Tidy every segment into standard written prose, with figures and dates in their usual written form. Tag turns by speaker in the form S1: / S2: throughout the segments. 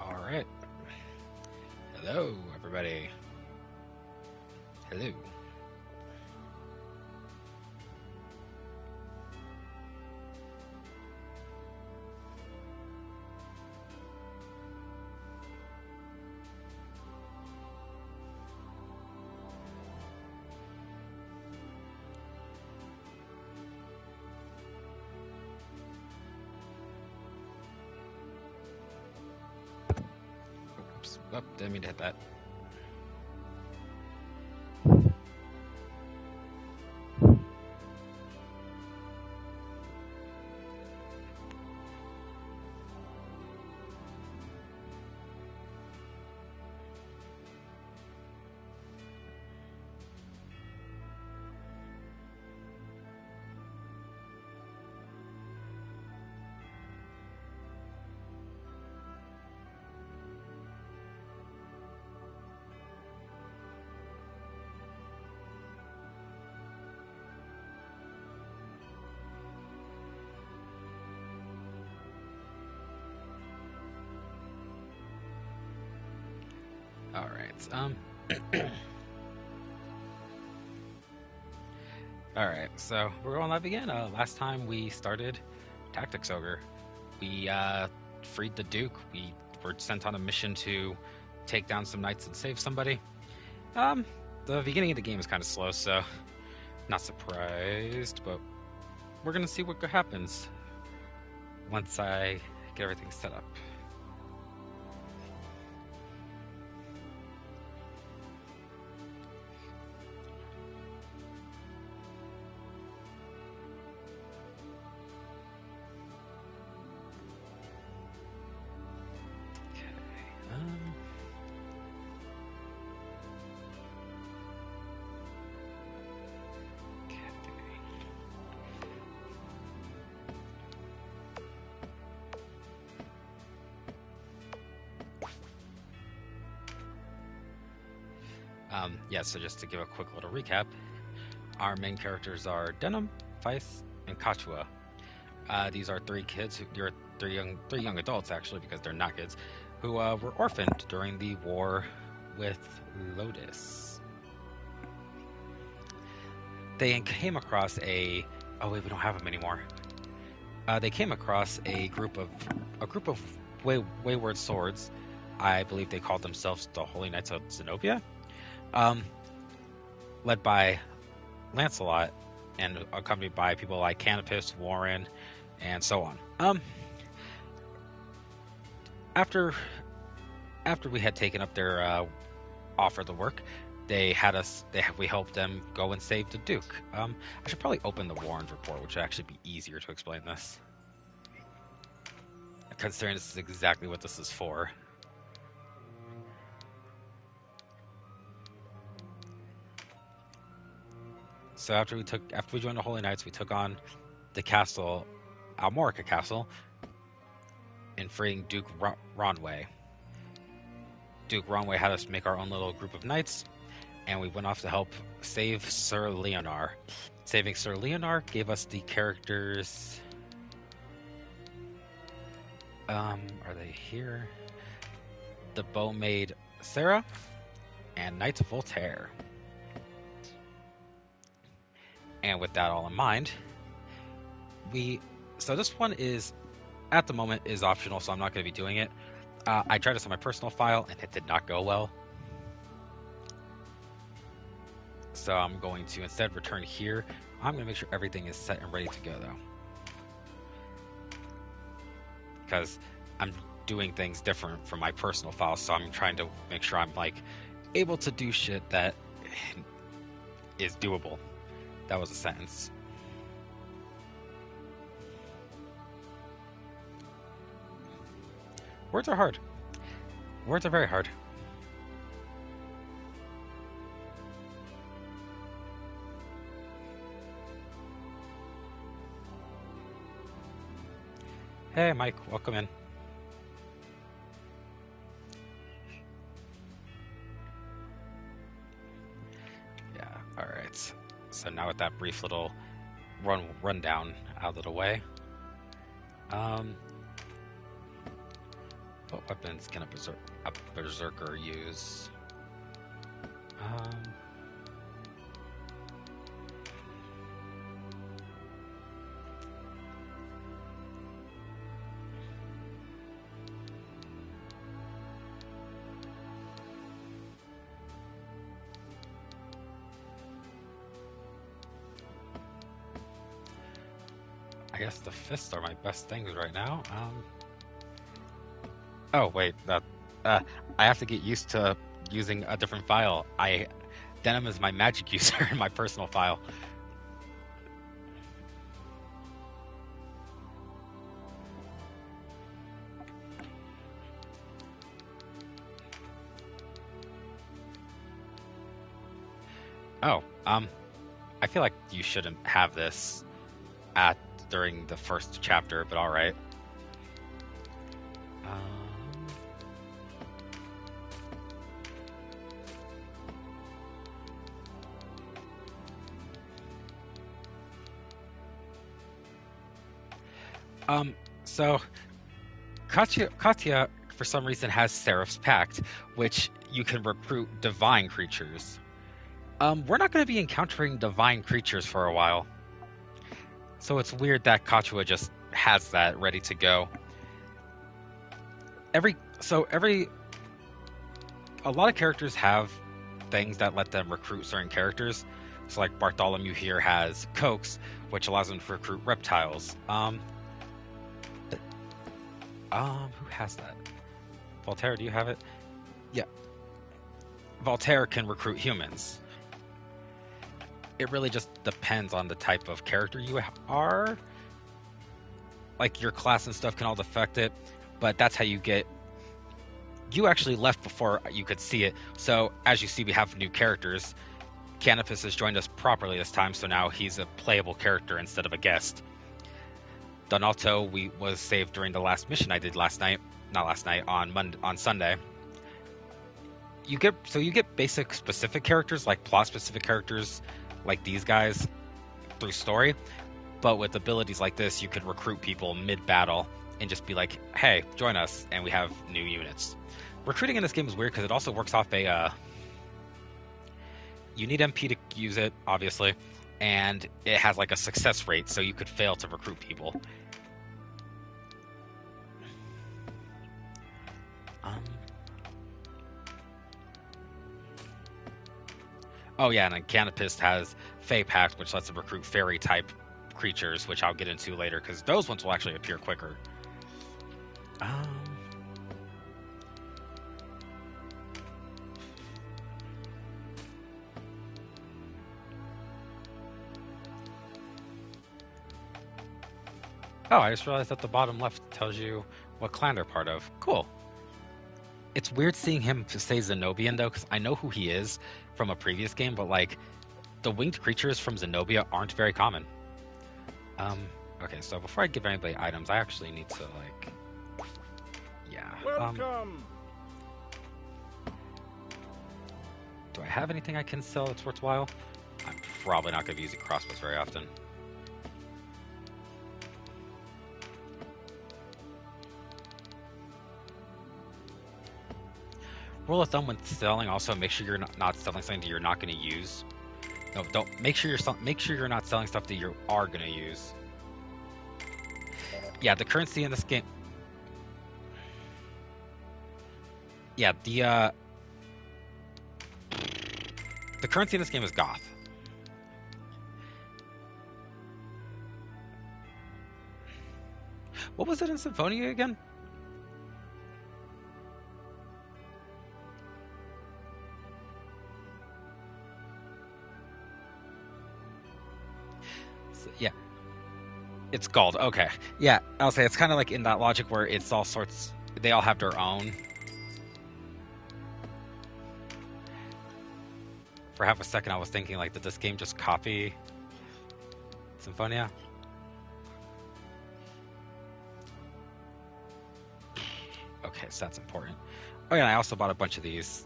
S1: All right. Hello, everybody. Hello. Oops. Oh, didn't mean to hit that. All right. All right. So we're going live again. Last time we started Tactics Ogre, we freed the Duke. We were sent on a mission to take down some knights and save somebody. The beginning of the game is kind of slow, so not surprised, but we're gonna see what happens once I get everything set up. Yeah, so just to give a quick little recap, our main characters are Denam, Feist, and Kachua. These are three kids, three young adults actually, because they're not kids, who were orphaned during the war with Lodis. They came across oh wait, we don't have them anymore. They came across a group of wayward swords. I believe they called themselves the Holy Knights of Zenobia. Led by Lancelot and accompanied by people like Canopus, Warren, and so on. After we had taken up their offer to work, we helped them go and save the Duke. I should probably open the Warren report, which would actually be easier to explain this, considering this is exactly what this is for. So after we joined the Holy Knights, we took on the castle, Almorica Castle, in freeing Duke Ronway. Duke Ronway had us make our own little group of knights, and we went off to help save Sir Leonar. Saving Sir Leonar gave us the characters. Are they here? The Bowmaid Sarah and Knight Voltaire. And with that all in mind, so this one is, at the moment, is optional, so I'm not going to be doing it. I tried this on my personal file, and it did not go well. So I'm going to instead return here. I'm going to make sure everything is set and ready to go, though. Because I'm doing things different from my personal file, so I'm trying to make sure I'm, able to do shit that is doable. That was a sentence. Words are hard. Words are very hard. Hey, Mike, welcome in. Yeah, all right. So now with that brief little rundown out of the way, What weapons can a berserker use? I guess the fists are my best things right now. Oh wait, I have to get used to using a different file. Denam is my magic user in my personal file. Oh, I feel like you shouldn't have this during the first chapter, but all right. So Katya for some reason has Seraph's Pact, which you can recruit divine creatures. We're not going to be encountering divine creatures for a while. So it's weird that Katya just has that ready to go. A lot of characters have things that let them recruit certain characters. So like Bartholomew here has Coax, which allows him to recruit reptiles. Who has that? Voltaire, do you have it? Yeah. Voltaire can recruit humans. It really just depends on the type of character you are. Like your class and stuff can all affect it, but that's how you get. You actually left before you could see it, so as you see, we have new characters. Canopus has joined us properly this time, so now he's a playable character instead of a guest. Donato was saved during the last mission I did on Sunday. You get basic specific characters, like plot specific characters like these guys through story, but with abilities like this you could recruit people mid-battle and just be like, hey, join us, and we have new units. Recruiting in this game is weird because it also works off you need MP to use it, obviously, and it has like a success rate, so you could fail to recruit people. Oh yeah, and then Canopist has Fey Pact, which lets them recruit fairy type creatures, which I'll get into later because those ones will actually appear quicker. Oh, I just realized that the bottom left tells you what clan they're part of. Cool. It's weird seeing him to say Zenobian, though, because I know who he is from a previous game, but, like, the winged creatures from Zenobia aren't very common. Okay, so before I give anybody items, I actually need to, like... Yeah.
S2: Welcome!
S1: Do I have anything I can sell that's worthwhile? I'm probably not going to be using crossbows very often. Rule of thumb when selling, also make sure you're not selling something that you're not going to use. No, don't. Make sure you're not selling stuff that you are going to use. Yeah, the currency in this game. Yeah, the currency in this game is goth. What was it in Symphonia again? Yeah, it's gold. Okay, yeah, I'll say it's kind of like in that logic where it's all sorts. They all have their own. For half a second, I was thinking, like, did this game just copy Symphonia? Okay, so that's important. Oh yeah, I also bought a bunch of these.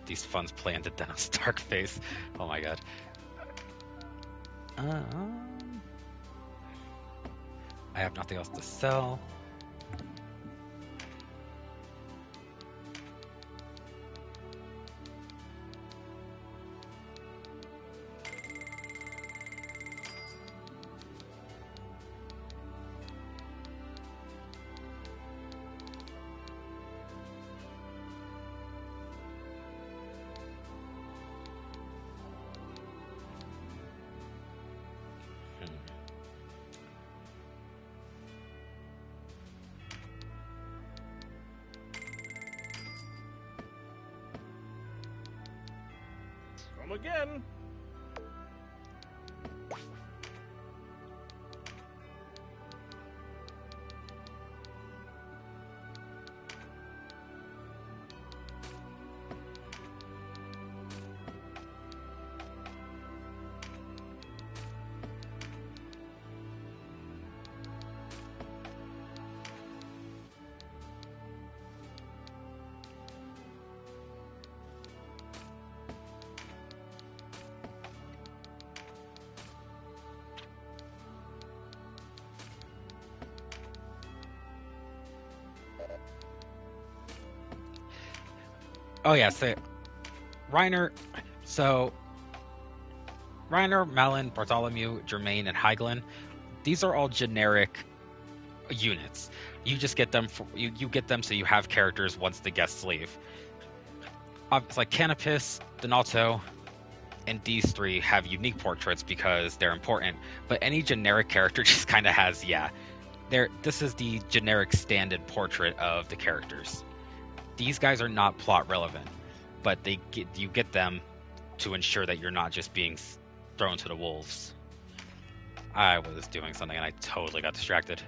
S1: These funds play into Denam's dark face. Oh my god. I have nothing else to sell.
S2: Come again.
S1: Oh yeah, Reiner. So Reiner, Malin, Bartholomew, Germain, and Heiglin. These are all generic units. You just get them you get them so you have characters once the guests leave. It's like Canopus, Donato, and these three have unique portraits because they're important. But any generic character just kind of has this is the generic standard portrait of the characters. These guys are not plot relevant, but you get them to ensure that you're not just being thrown to the wolves. I was doing something and I totally got distracted.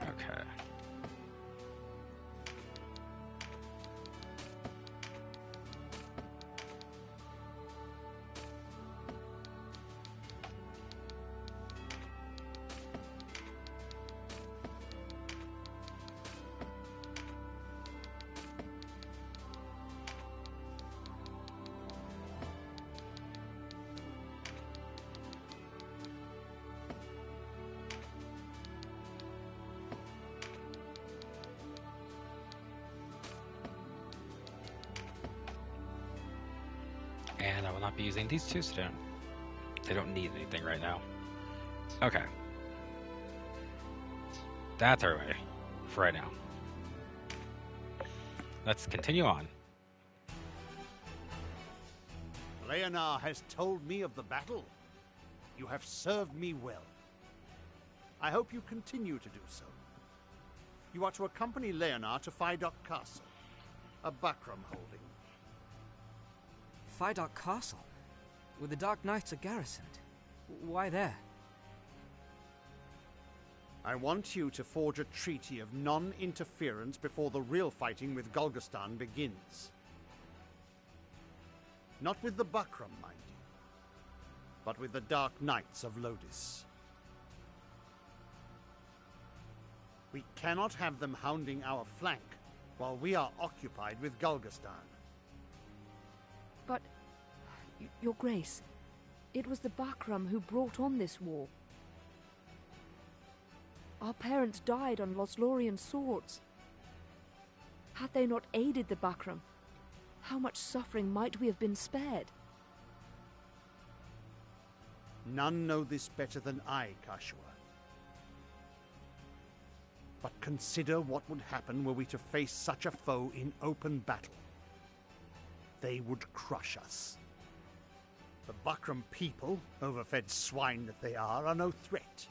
S1: Okay. And I will not be using these two, so they don't need anything right now. Okay. That's our way for right now. Let's continue on.
S3: Leonar has told me of the battle. You have served me well. I hope you continue to do so. You are to accompany Leonar to Fidok Castle, a Bakram holding.
S4: Fidok Castle? Where the Dark Knights are garrisoned? Why there?
S3: I want you to forge a treaty of non-interference before the real fighting with Golgastan begins. Not with the Bakram, mind you, but with the Dark Knights of Lodis. We cannot have them hounding our flank while we are occupied with Golgastan.
S5: But, Your Grace, it was the Bakram who brought on this war. Our parents died on Loslorian swords. Had they not aided the Bakram, how much suffering might we have been spared?
S3: None know this better than I, Kashua. But consider what would happen were we to face such a foe in open battle. They would crush us. The Bakram people, overfed swine that they are no threat.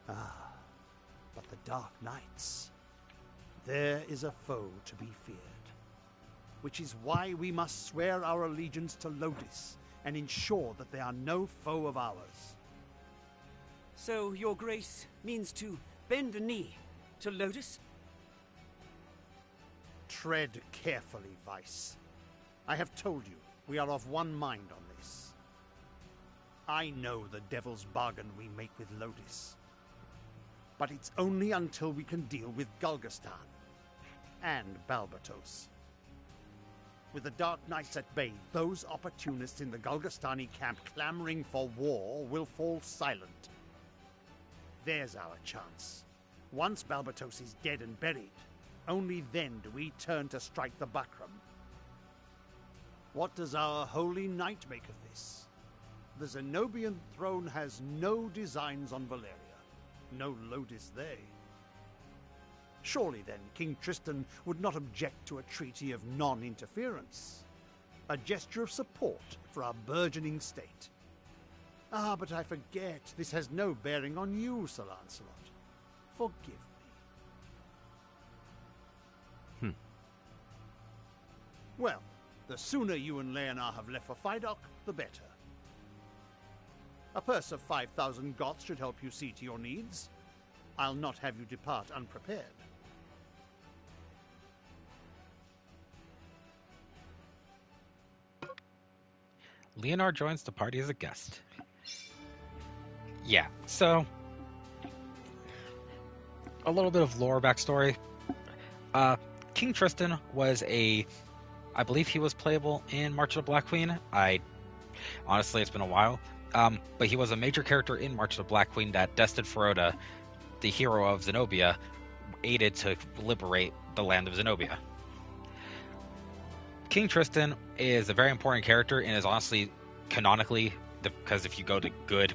S3: But the Dark Knights, there is a foe to be feared. Which is why we must swear our allegiance to Lodis and ensure that they are no foe of ours.
S4: So, Your Grace means to bend the knee to Lodis?
S3: Tread carefully, Vice. I have told you, we are of one mind on this. I know the devil's bargain we make with Lodis. But it's only until we can deal with Golgastan and Balbatos. With the Dark Knights at bay, those opportunists in the Golgastani camp clamoring for war will fall silent. There's our chance. Once Balbatos is dead and buried, only then do we turn to strike the Bakram. What does our holy knight make of this? The Zenobian throne has no designs on Valeria. No Lodis they. Surely then, King Tristan would not object to a treaty of non-interference. A gesture of support for our burgeoning state. Ah, but I forget, this has no bearing on you, Sir Lancelot. Forgive me. Well, the sooner you and Leonar have left for Fidok, the better. A purse of 5,000 Goths should help you see to your needs. I'll not have you depart unprepared.
S1: Leonar joins the party as a guest. Yeah, so a little bit of lore backstory. King Tristan was I believe he was playable in March of the Black Queen. Honestly, it's been a while. But he was a major character in March of the Black Queen that Destin Ferota, the hero of Zenobia, aided to liberate the land of Zenobia. King Tristan is a very important character and is honestly, canonically, because if you go to good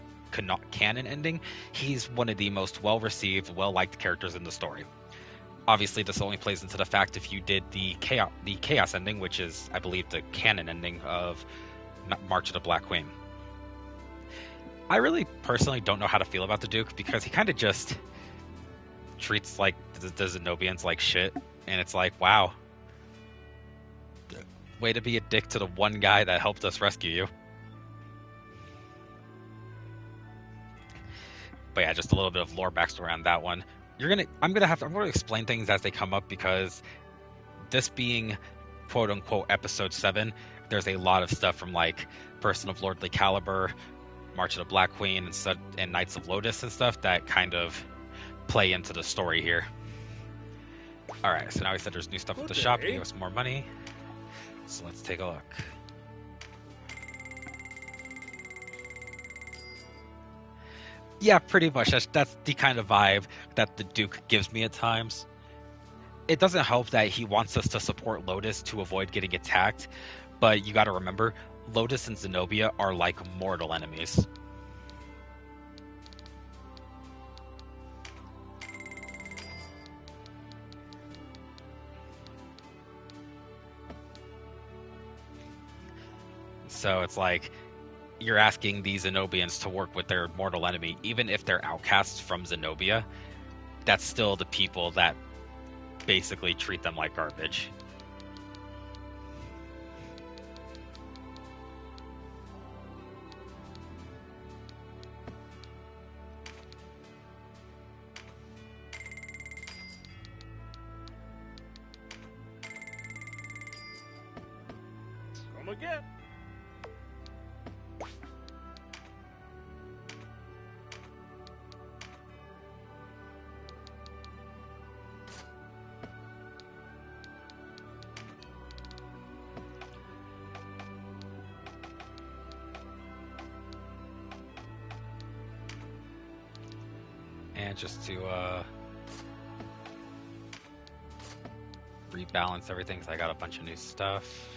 S1: canon ending, he's one of the most well-received, well-liked characters in the story. Obviously, this only plays into the fact if you did the chaos ending, which is, I believe, the canon ending of March of the Black Queen. I really personally don't know how to feel about the Duke because he kind of just treats like the Zenobians like shit, and it's like, wow, way to be a dick to the one guy that helped us rescue you. But yeah, just a little bit of lore backstory on that one. I'm gonna explain things as they come up because this being quote unquote episode 7, there's a lot of stuff from like Person of Lordly Caliber, March of the Black Queen, and Knights of Lodis and stuff that kind of play into the story here. Alright, so now we said there's new stuff at the shop to give us more money. So let's take a look. Yeah, pretty much. That's the kind of vibe that the Duke gives me at times. It doesn't help that he wants us to support Lodis to avoid getting attacked, but you gotta remember, Lodis and Zenobia are like mortal enemies. So it's like you're asking these Zenobians to work with their mortal enemy, even if they're outcasts from Zenobia. That's still the people that basically treat them like garbage.
S2: Come again.
S1: And just to rebalance everything, so I got a bunch of new stuff.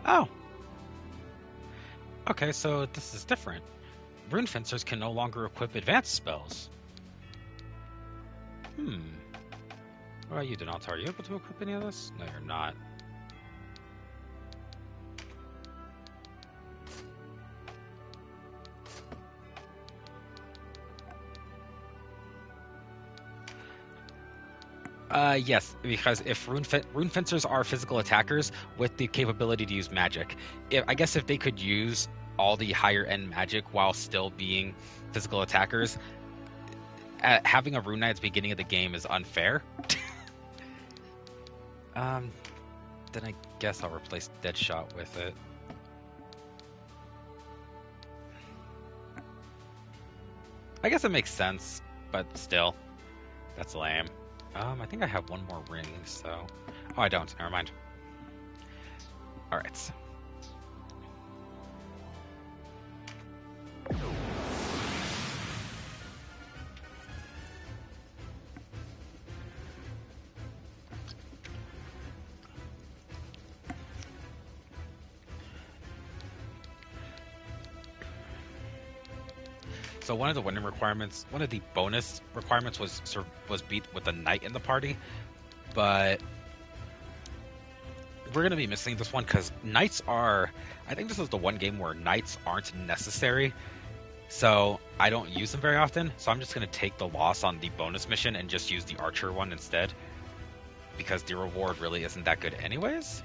S1: Oh. Okay, so this is different. Rune Fencers can no longer equip advanced spells. What about you, Denam? Are you able to equip any of this? No, you're not. Yes, because if Rune Fencers are physical attackers with the capability to use magic, I guess if they could use all the higher end magic while still being physical attackers, having a rune knight at the beginning of the game is unfair. Then I guess I'll replace Deadshot with it. I guess it makes sense, but still, that's lame. I think I have one more ring, so... Oh, I don't. Never mind. Alright. So one of the winning requirements, one of the bonus requirements was beat with a knight in the party, but we're going to be missing this one because knights are, I think this is the one game where knights aren't necessary, so I don't use them very often, so I'm just going to take the loss on the bonus mission and just use the archer one instead, because the reward really isn't that good anyways.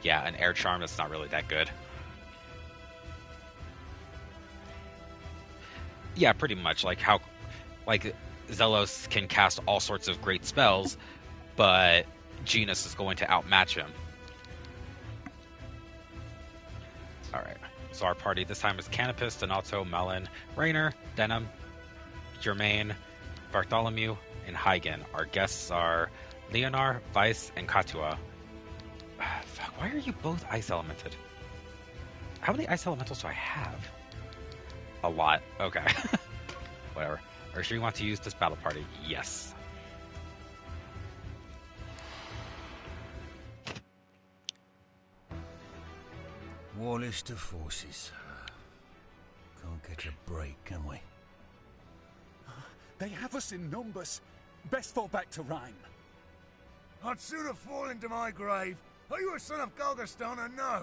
S1: Yeah, an air charm that's not really that good. Yeah, pretty much. Like how, like Zelos can cast all sorts of great spells, but Genus is going to outmatch him. All right. So our party this time is Canopus, Donato, Melon, Rainer, Denam, Germain, Bartholomew, and Huygen. Our guests are Leonar, Weiss, and Katua. Fuck, why are you both ice elemented? How many ice elementals do I have? A lot. Okay. Whatever. Are you sure you want to use this battle party? Yes.
S6: Warless to forces. Can't catch a break, can we?
S7: They have us in numbers. Best fall back to Rhine.
S6: I'd sooner fall into my grave. Are you a son of Galgaston or no?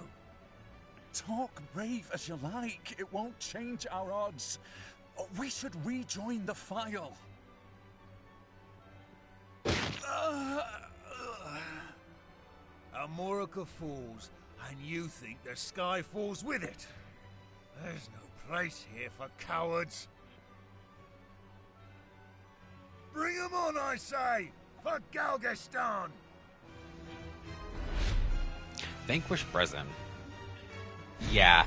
S7: Talk brave as you like. It won't change our odds. We should rejoin the file.
S6: Almorica falls, and you think the sky falls with it. There's no place here for cowards. Bring 'em on, I say, for Galgaston!
S1: Vanquish Brezen. Yeah.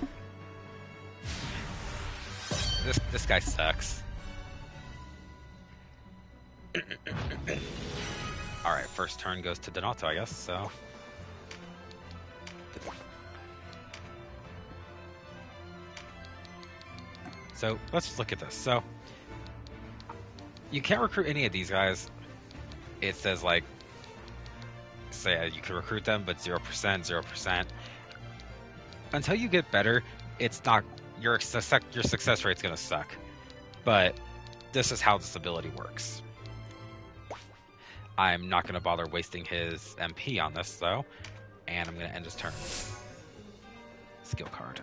S1: This guy sucks. Alright, first turn goes to Donato, I guess, so... So, let's just look at this. So, you can't recruit any of these guys. It says, like, say you can recruit them, but 0%, 0%. Until you get better, it's not... Your success rate's going to suck. But this is how this ability works. I'm not going to bother wasting his MP on this, though. And I'm going to end his turn. Skill card.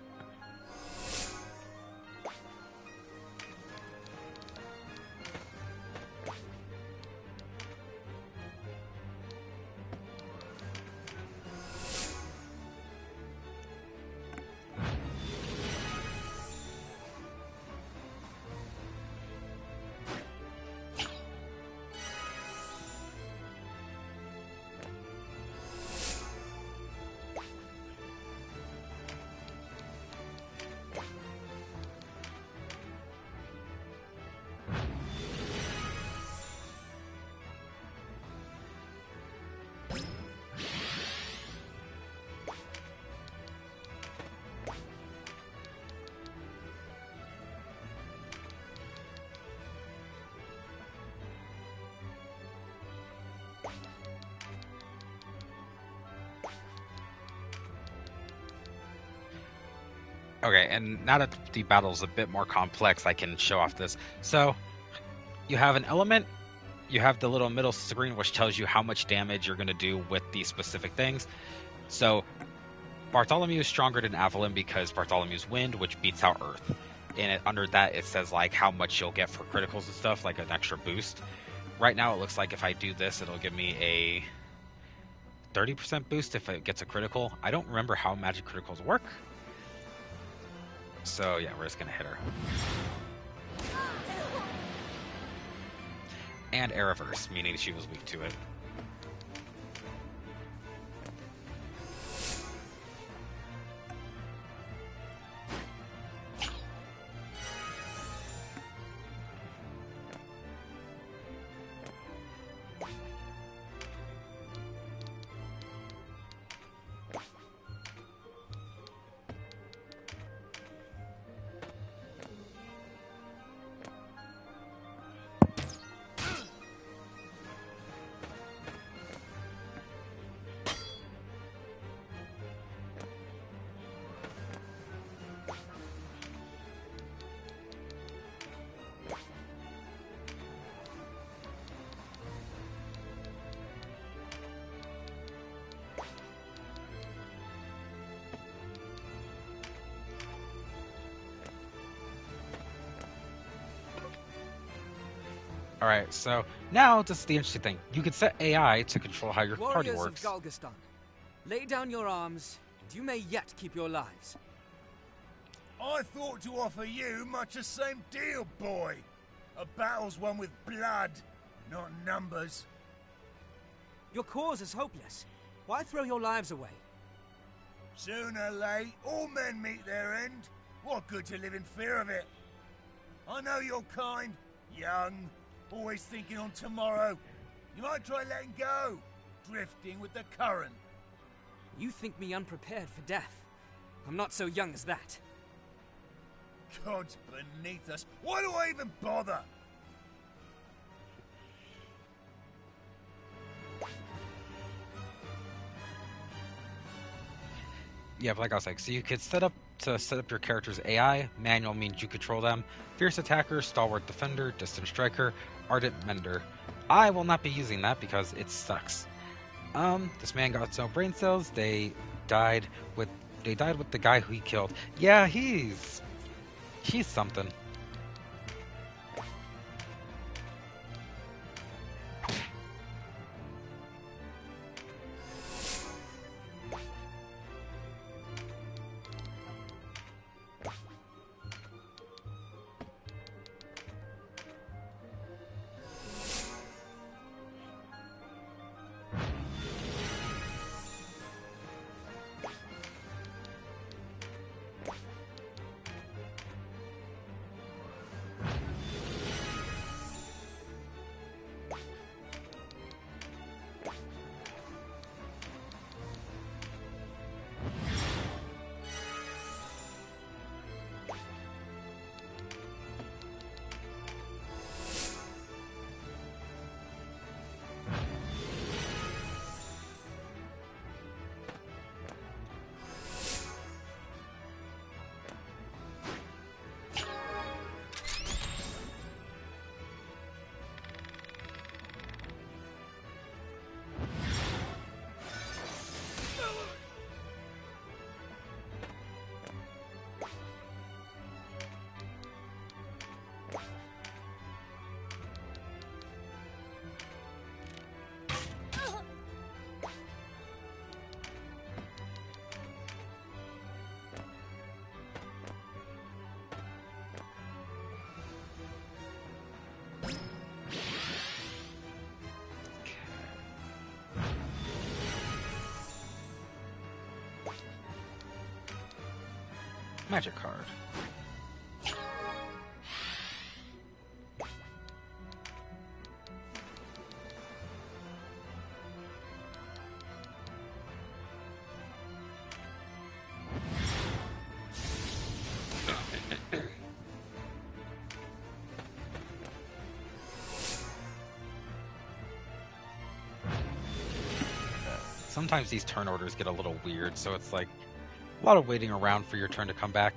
S1: Okay, and now that the battle's a bit more complex, I can show off this. So, you have an element, you have the little middle screen which tells you how much damage you're going to do with these specific things. So, Bartholomew is stronger than Avalon because Bartholomew's wind, which beats out Earth. And under that, it says like how much you'll get for criticals and stuff, like an extra boost. Right now, it looks like if I do this, it'll give me a 30% boost if it gets a critical. I don't remember how magic criticals work. So yeah, we're just gonna hit her. And air reverse, meaning she was weak to it. Alright, so now this is the interesting thing. You can set AI to control how your party
S4: Warriors
S1: works.
S4: of Galgastan, lay down your arms, and you may yet keep your lives.
S6: I thought to offer you much the same deal, boy. A battle's won with blood, not numbers.
S4: Your cause is hopeless. Why throw your lives away?
S6: Sooner or late, all men meet their end. What good to live in fear of it? I know you're kind, young, always thinking on tomorrow. You might try letting go, drifting with the current.
S4: You think me unprepared for death. I'm not so young as that.
S6: God's beneath us. Why do I even bother?
S1: Yeah, but like I was saying, so you could set up your character's AI. Manual means you control them. Fierce attacker, stalwart defender, distant striker, ardent mender. I will not be using that because it sucks. This man got no brain cells. They died with the guy who he killed. Yeah, he's something. Magic card. Sometimes these turn orders get a little weird, so it's like a lot of waiting around for your turn to come back.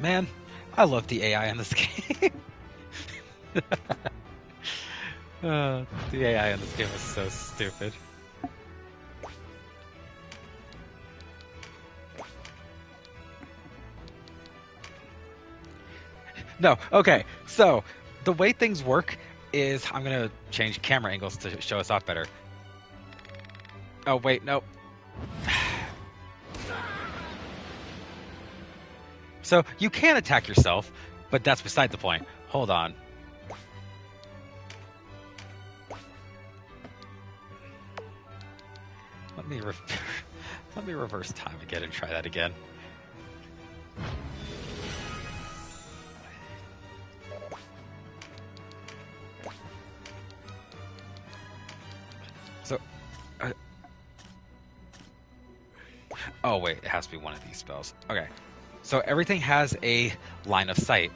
S1: Man, I love the AI in this game. The AI in this game is so stupid. No, okay, so the way things work is I'm gonna change camera angles to show us off better. Oh, wait, no. So you can attack yourself, but that's beside the point. Hold on. Let me let me reverse time again and try that again. So, oh wait, it has to be one of these spells. Okay, so everything has a line of sight.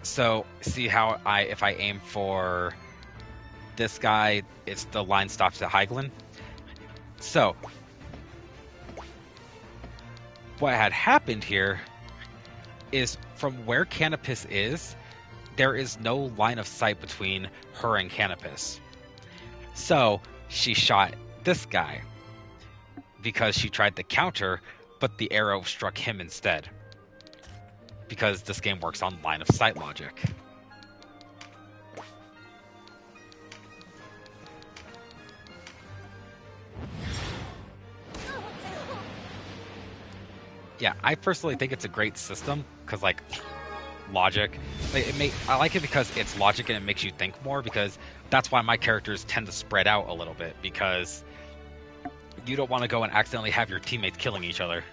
S1: So see how if I aim for this guy, it's the line stops at Hyglin. So what had happened here is from where Canopus is, there is no line of sight between her and Canopus. So she shot this guy because she tried to counter, but the arrow struck him instead. Because this game works on line of sight logic. Yeah, I personally think it's a great system because, like, logic. I like it because it's logic and it makes you think more. Because that's why my characters tend to spread out a little bit, because you don't want to go and accidentally have your teammates killing each other.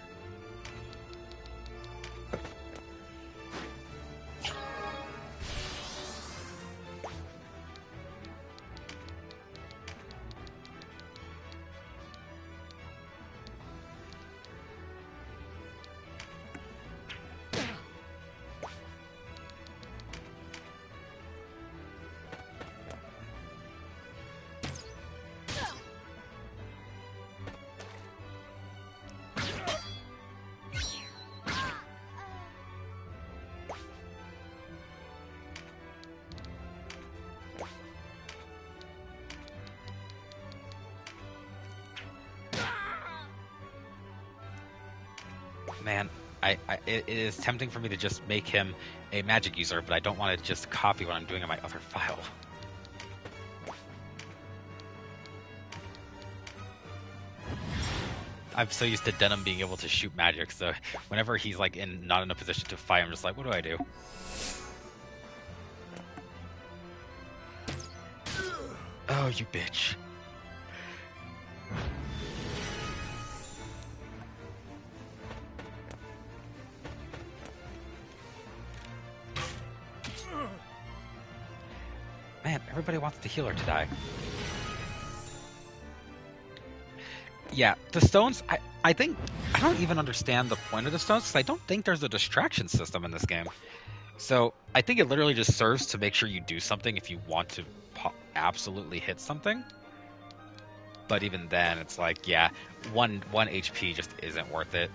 S1: Man, it is tempting for me to just make him a magic user, but I don't want to just copy what I'm doing in my other file. I'm so used to Denam being able to shoot magic, so whenever he's like not in a position to fight, I'm just like, what do I do? Oh, you bitch. Man, everybody wants the healer to die. Yeah, the stones, I think, I don't even understand the point of the stones, because I don't think there's a distraction system in this game. So I think it literally just serves to make sure you do something if you want to absolutely hit something. But even then, it's like, yeah, one HP just isn't worth it.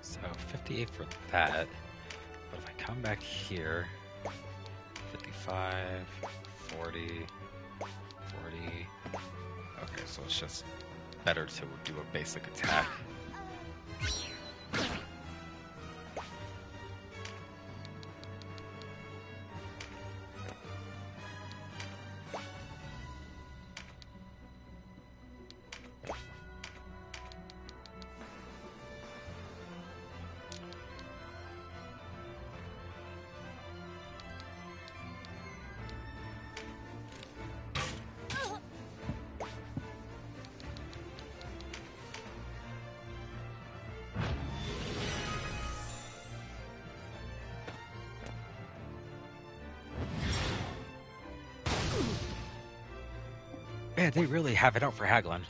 S1: So 58 for that, but if I come back here, 55, 40, 40, okay, so it's just better to do a basic attack. Man, they really have it out for haggling.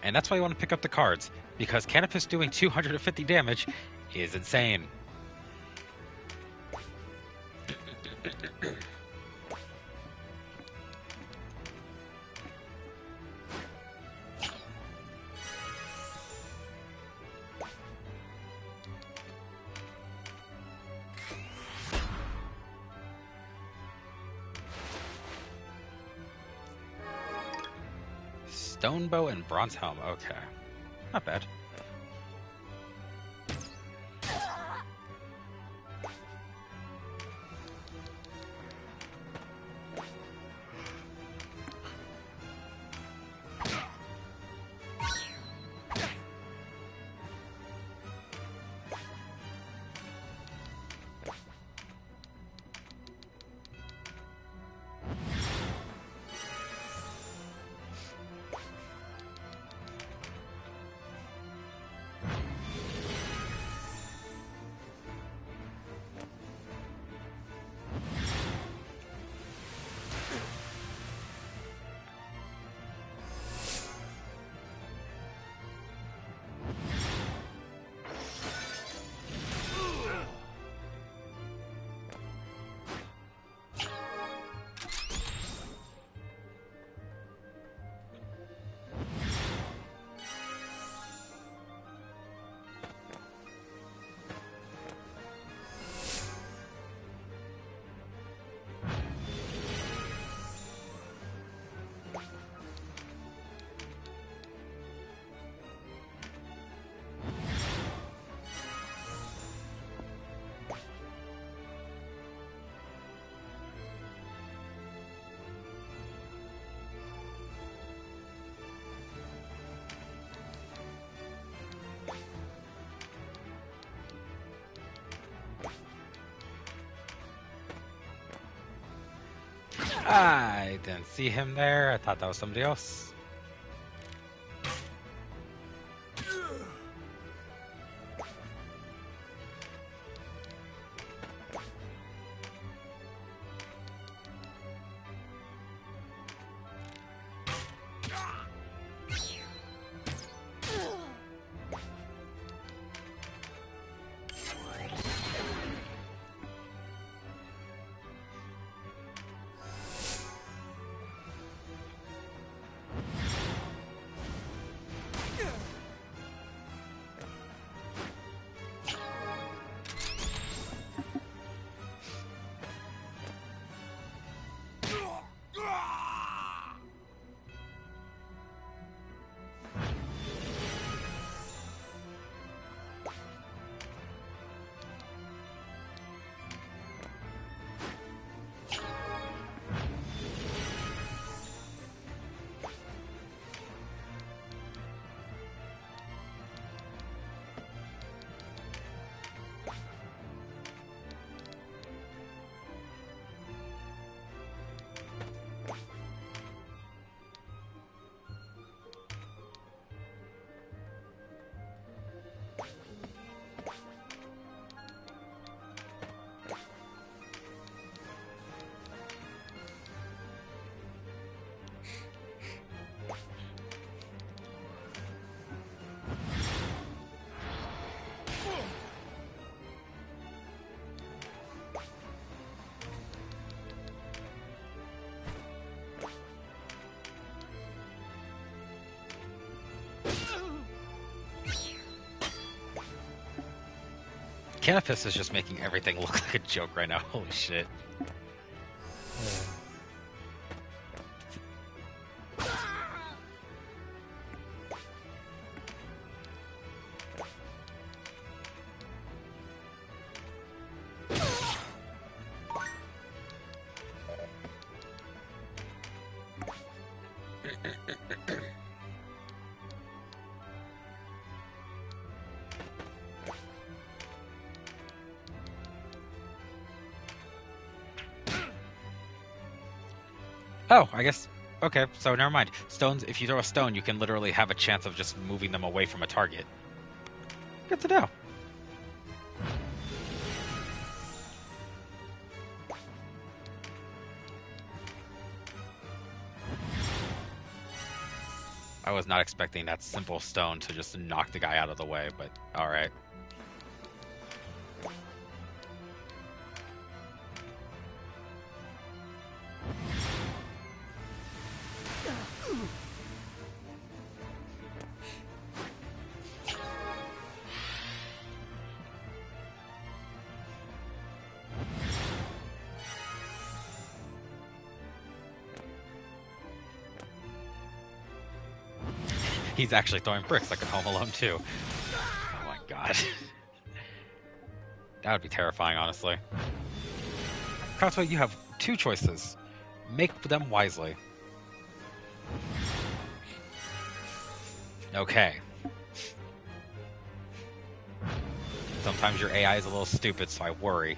S1: And that's why you want to pick up the cards, because Canopus doing 250 damage is insane. Stone bow and bronze helm. Okay, not bad. I didn't see him there. I thought that was somebody else. Canopus is just making everything look like a joke right now. Holy shit. Oh, I guess. Okay, so never mind. Stones, if you throw a stone, you can literally have a chance of just moving them away from a target. Good to know. I was not expecting that simple stone to just knock the guy out of the way, but alright. He's actually throwing bricks like in Home Alone 2. Oh my god. That would be terrifying, honestly. Crossway, you have two choices. Make them wisely. Okay. Sometimes your AI is a little stupid, so I worry.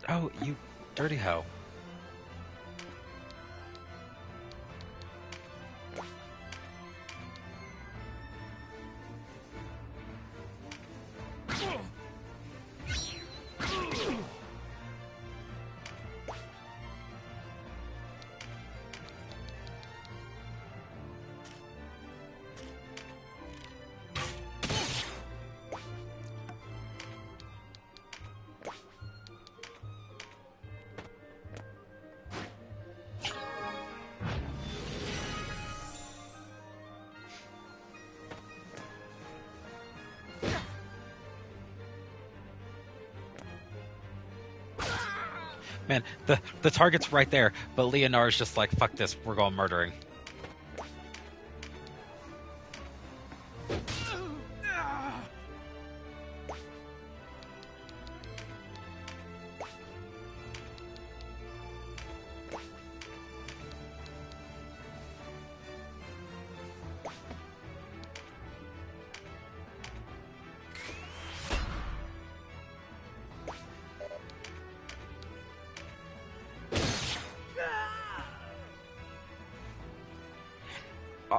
S1: Oh, you dirty hoe. Man, the target's right there, but Leonar is just like, fuck this, we're going murdering.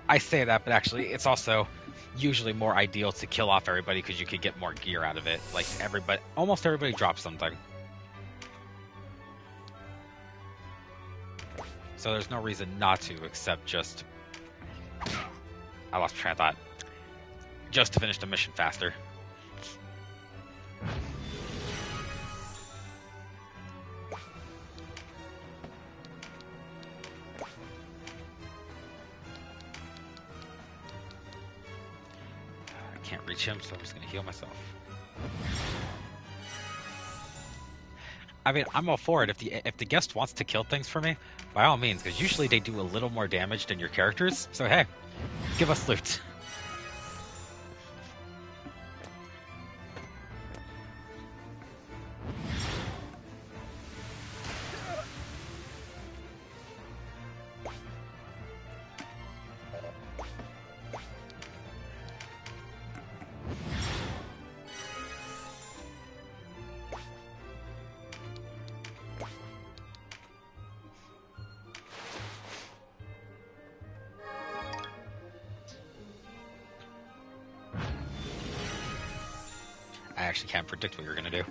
S1: I say that, but actually, it's also usually more ideal to kill off everybody because you could get more gear out of it. Like almost everybody drops something. So there's no reason not to, except just... I lost train of thought. Just to finish the mission faster. Reach him, so I'm just gonna heal myself. I mean, I'm all for it. If the guest wants to kill things for me, by all means, because usually they do a little more damage than your characters. So hey, give us loot. actually can't predict what you're gonna do.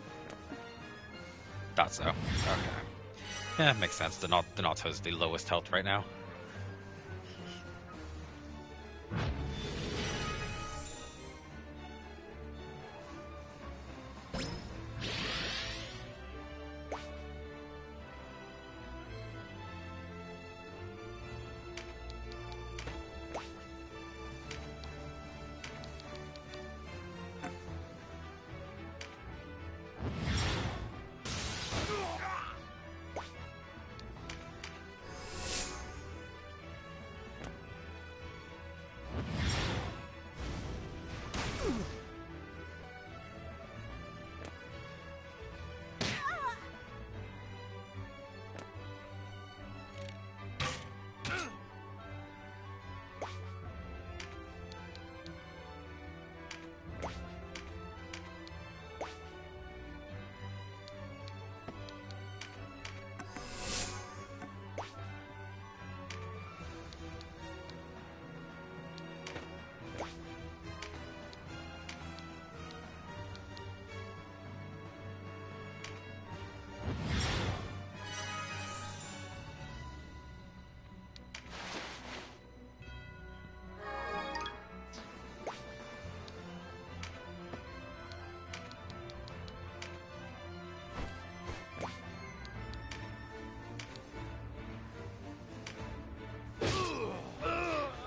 S1: Thought so. Okay. Yeah, makes sense. Donato's the lowest health right now.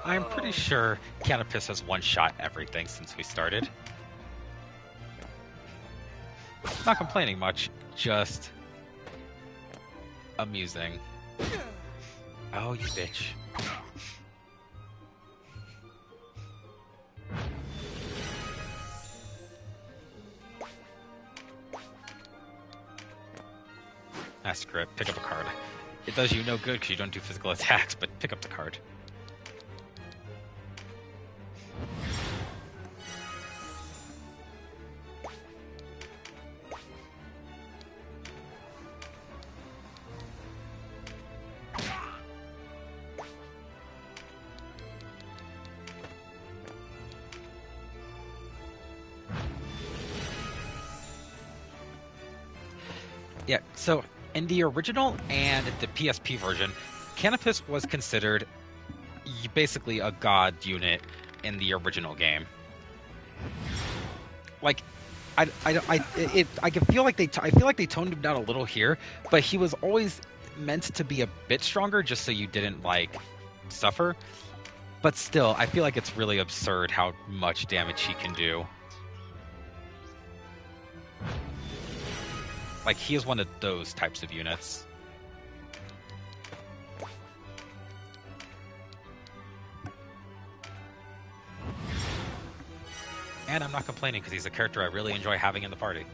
S1: I'm pretty sure Canopus has one-shot everything since we started. Not complaining much, just amusing. Oh, you bitch. Ah, screw it. Pick up a card. It does you no good because you don't do physical attacks, but pick up the card. Yeah, so in the original and the PSP version, Canopus was considered basically a god unit in the original game. Like, I feel like they toned him down a little here, but he was always meant to be a bit stronger, just so you didn't like suffer. But still, I feel like it's really absurd how much damage he can do. Like, he is one of those types of units. And I'm not complaining because he's a character I really enjoy having in the party.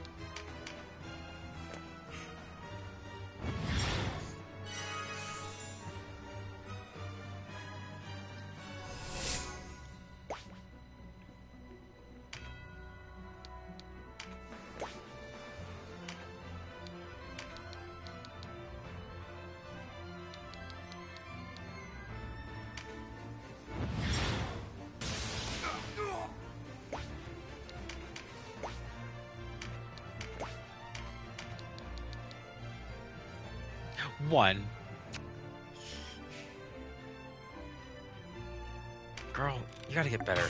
S1: One. Girl, you gotta get better.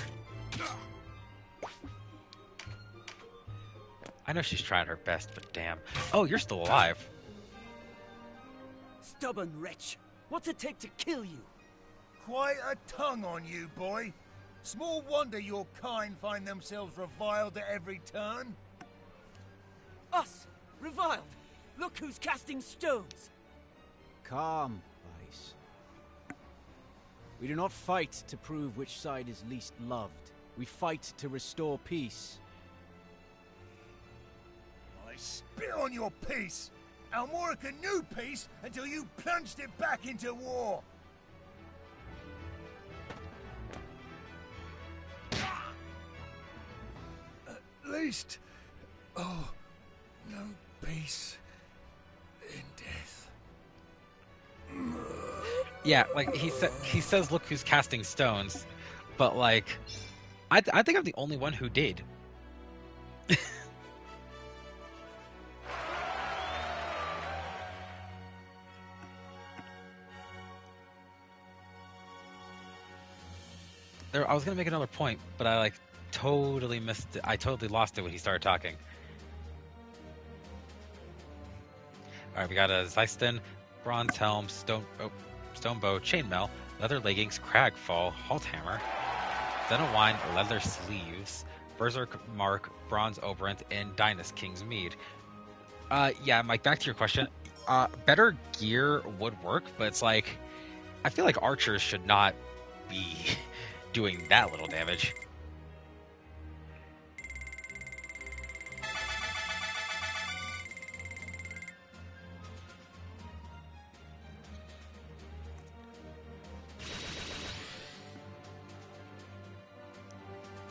S1: I know she's trying her best, but damn. Oh, you're still alive.
S4: Stubborn wretch. What's it take to kill you?
S6: Quite a tongue on you, boy. Small wonder your kind find themselves reviled at every turn.
S4: Us? Reviled? Look who's casting stones.
S8: Calm, Vice. We do not fight to prove which side is least loved. We fight to restore peace.
S6: I spit on your peace. Almorica knew peace until you plunged it back into war. At least, oh, no peace in death.
S1: Yeah, like he says, look who's casting stones, but like, I think I'm the only one who did. I was gonna make another point, but I like totally missed it. I totally lost it when he started talking. All right, we got a Zeiston, bronze helm, stone bow, chainmail, leather leggings, cragfall, halt hammer, Zenobian leather sleeves, berserk mark, bronze oberant, and Dynast King's mead. Yeah, Mike. Back to your question. Better gear would work, but it's like I feel like archers should not be doing that little damage.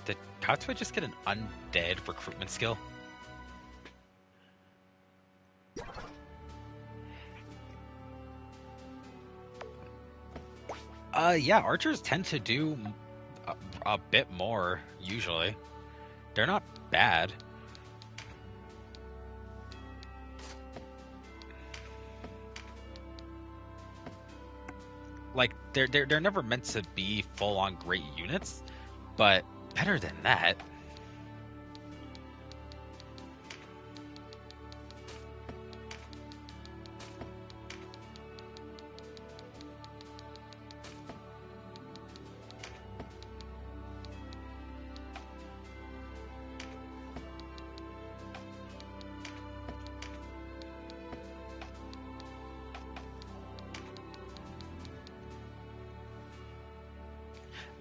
S1: Did Katsuo just get an undead recruitment skill? Yeah, archers tend to do a bit more, usually. They're not bad. Like, they're never meant to be full-on great units, but better than that.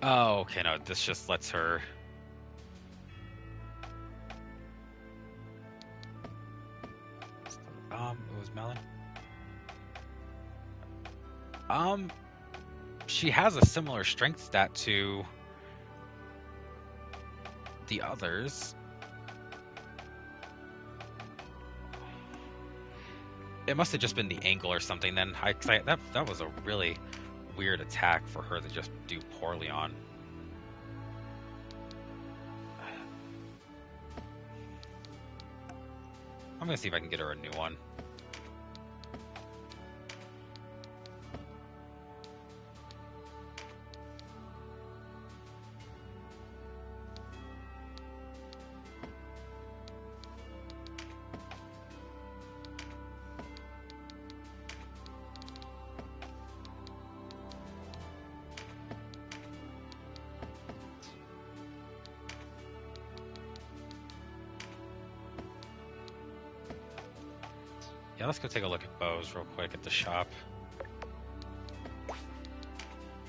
S1: Oh, okay, no, this just lets her... It was Melon? She has a similar strength stat to the others. It must have just been the angle or something then. That was a really weird attack for her to just do poorly on. I'm gonna see if I can get her a new one. Yeah, let's go take a look at bows real quick at the shop.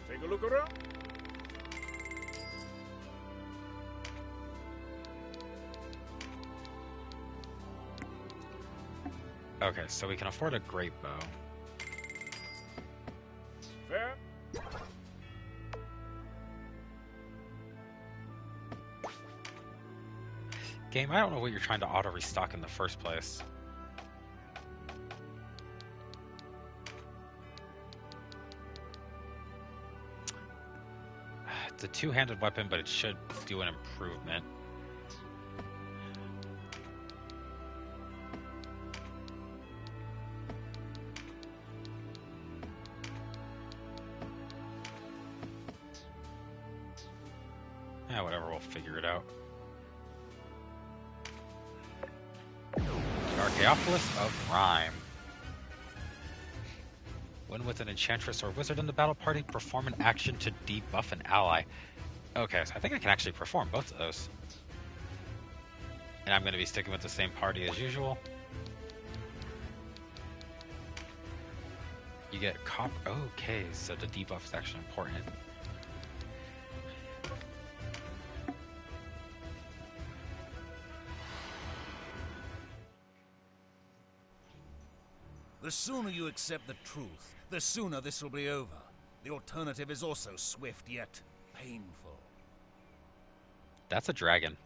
S2: Take a look around.
S1: Okay, so we can afford a great bow.
S2: Fair.
S1: Game, I don't know what you're trying to auto-restock in the first place. It's a two-handed weapon, but it should do an improvement. Yeah, whatever, we'll figure it out. Archaeopolis of Rhyme. When with an enchantress or wizard in the battle party, perform an action to debuff an ally. Okay, so I think I can actually perform both of those. And I'm going to be sticking with the same party as usual. You get copper. Okay, so the debuff is actually important.
S6: The sooner you accept the truth, the sooner this will be over. The alternative is also swift yet painful.
S1: That's a dragon.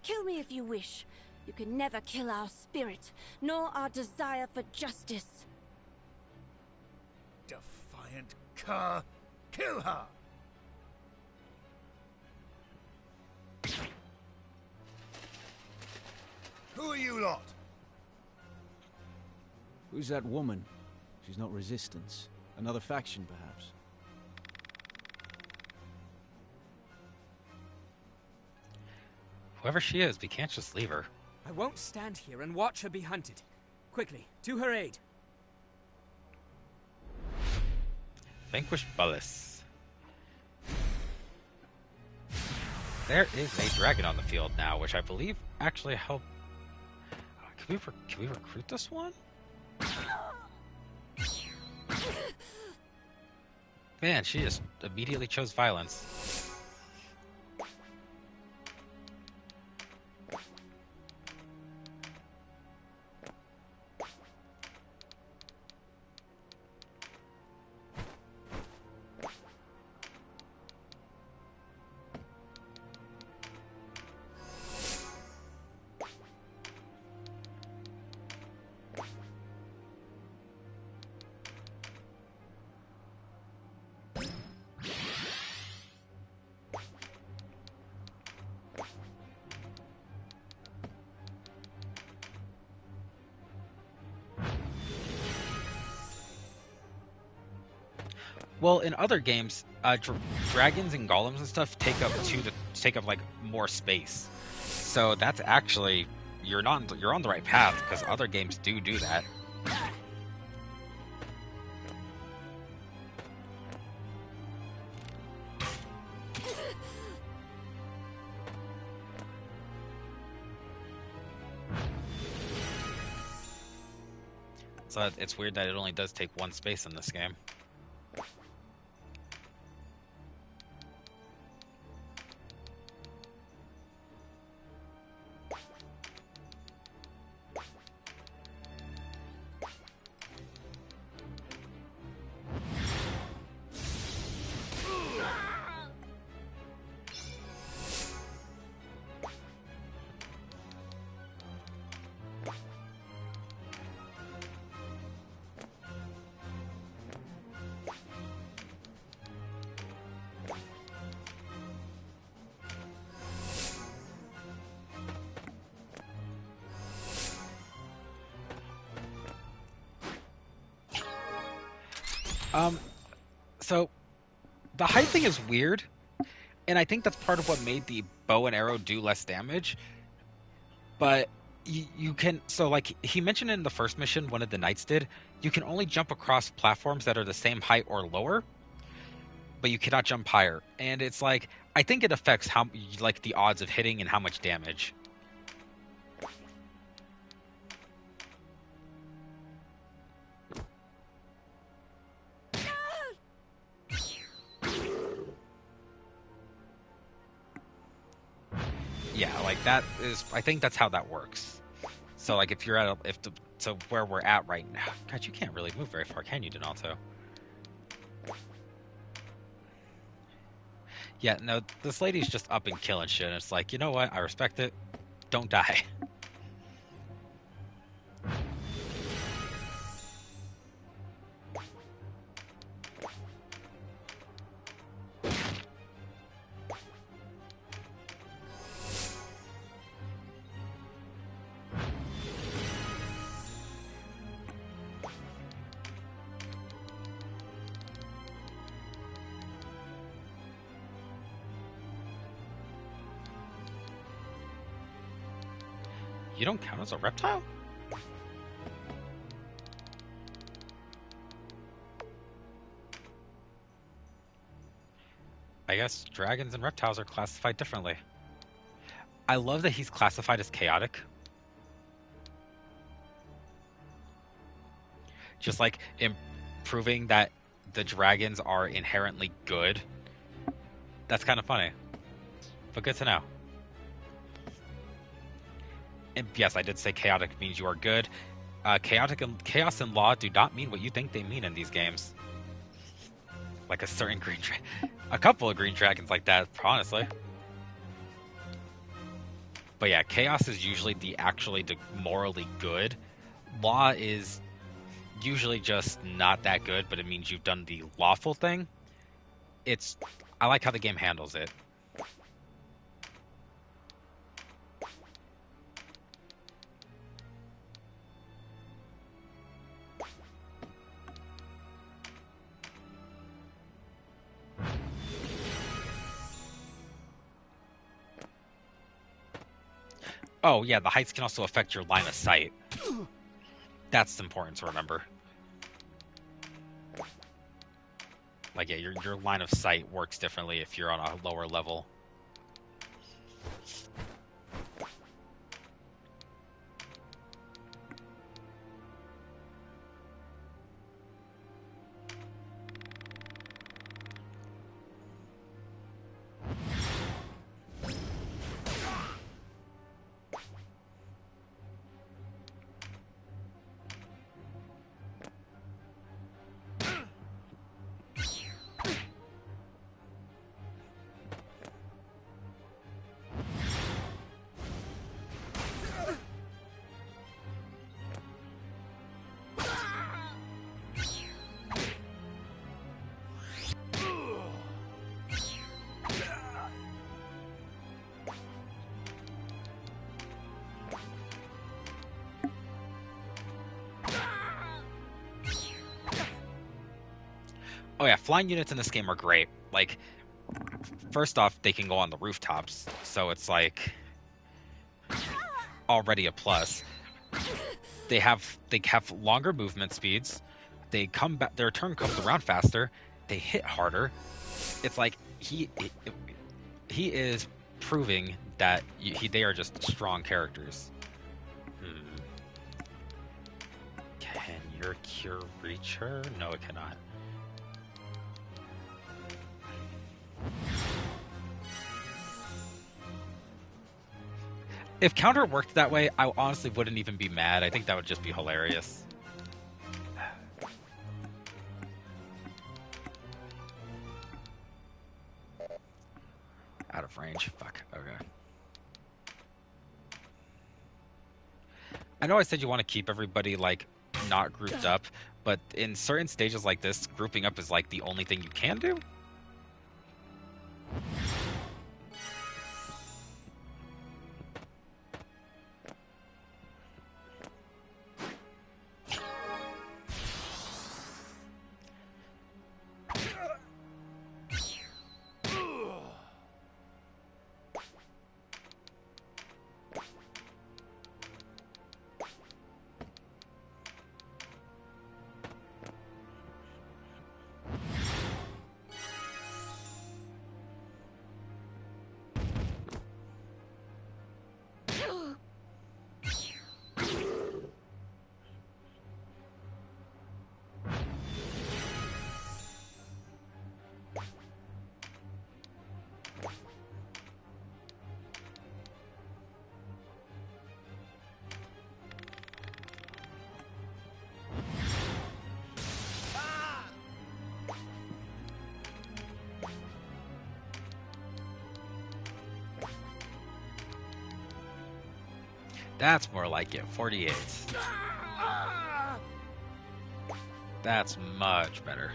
S9: Kill me if you wish. You can never kill our spirit, nor our desire for justice.
S6: Defiant cur! Kill her! Who are you lot?
S8: Who's that woman? She's not resistance. Another faction, perhaps.
S1: Whoever she is, we can't just leave her.
S4: I won't stand here and watch her be hunted. Quickly, to her aid.
S1: Vanquish Bullis. There is a dragon on the field now, which I believe actually helped. Can we recruit this one? Man, she just immediately chose violence. Well, in other games, dragons and golems and stuff take up like more space. So that's actually you're on the right path because other games do that. So it's weird that it only does take one space in this game. So the height thing is weird, and I think that's part of what made the bow and arrow do less damage. But you can, so like he mentioned in the first mission, one of the knights did, you can only jump across platforms that are the same height or lower, but you cannot jump higher. And it's like, I think it affects how, like, the odds of hitting and how much damage. Yeah, like that is, I think that's how that works. So like if you're at so where we're at right now, God, you can't really move very far, can you, Donato? Yeah, no, this lady's just up and killing shit, and it's like, you know what, I respect it. Don't die. You don't count as a reptile? I guess dragons and reptiles are classified differently. I love that he's classified as chaotic. Just like proving that the dragons are inherently good. That's kind of funny. But good to know. And yes, I did say chaotic means you are good. Chaos and law do not mean what you think they mean in these games. Like a certain a couple of green dragons like that, honestly. But yeah, chaos is usually the morally good. Law is usually just not that good, but it means you've done the lawful thing. I like how the game handles it. Oh, yeah, the heights can also affect your line of sight. That's important to remember. Like, yeah, your line of sight works differently if you're on a lower level. Oh yeah, flying units in this game are great. Like, first off, they can go on the rooftops, so it's like already a plus. They have longer movement speeds. They come back. Their turn comes around faster. They hit harder. It's like he is proving that they are just strong characters. Can your cure reach her? No, it cannot. If counter worked that way, I honestly wouldn't even be mad. I think that would just be hilarious. Out of range. Fuck. Okay. I know I said you want to keep everybody, like, not grouped up, but in certain stages like this, grouping up is, like, the only thing you can do? That's more like it. 48. That's much better.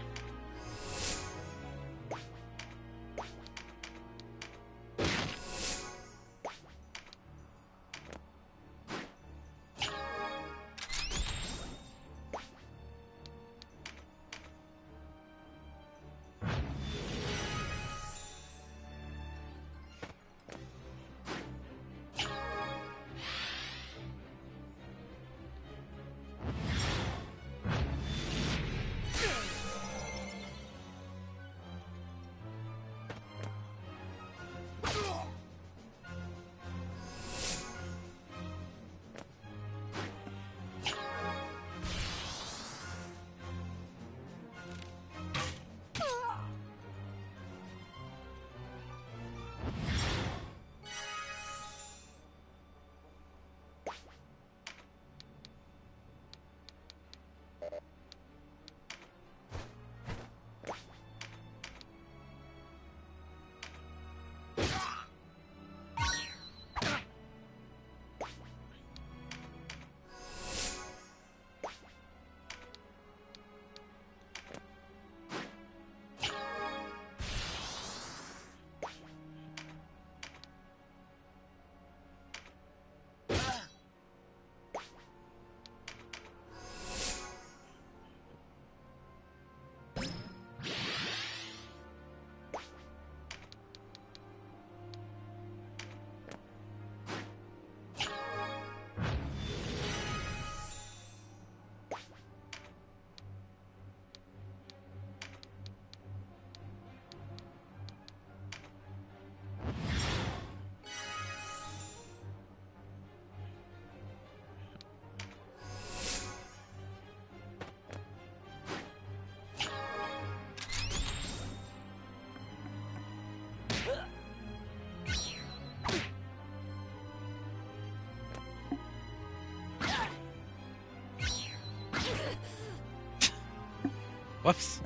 S1: Whoops.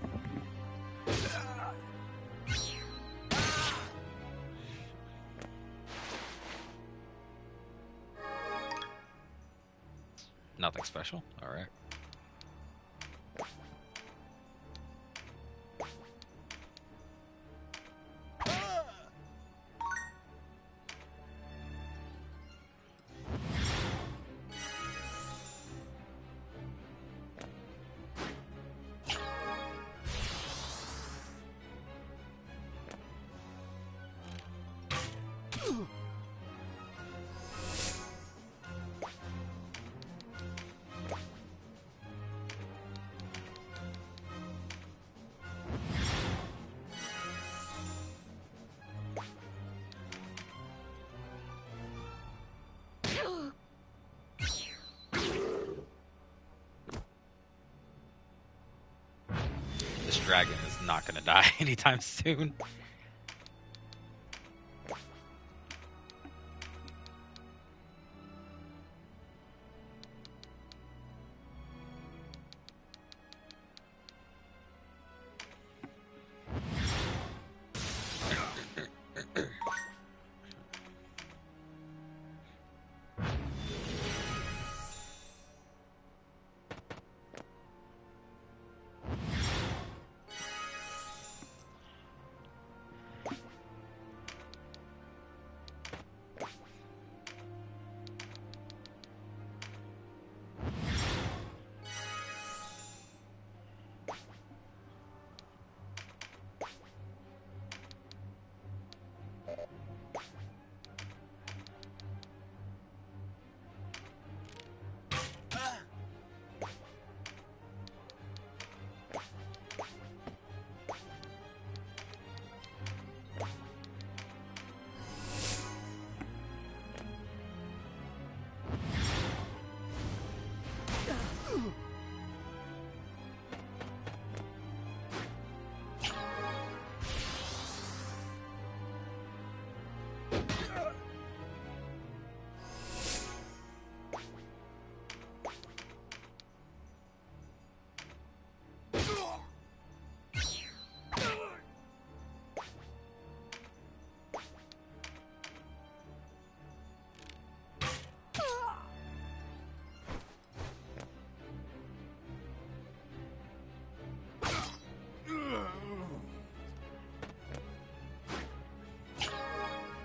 S1: Nothing special. All right. This dragon is not going to die anytime soon.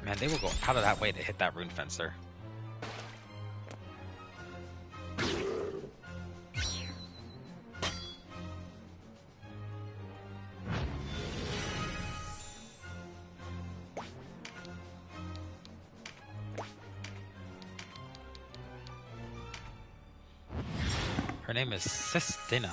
S1: Man, they will go out of that way to hit that rune fencer. Her name is Sistina.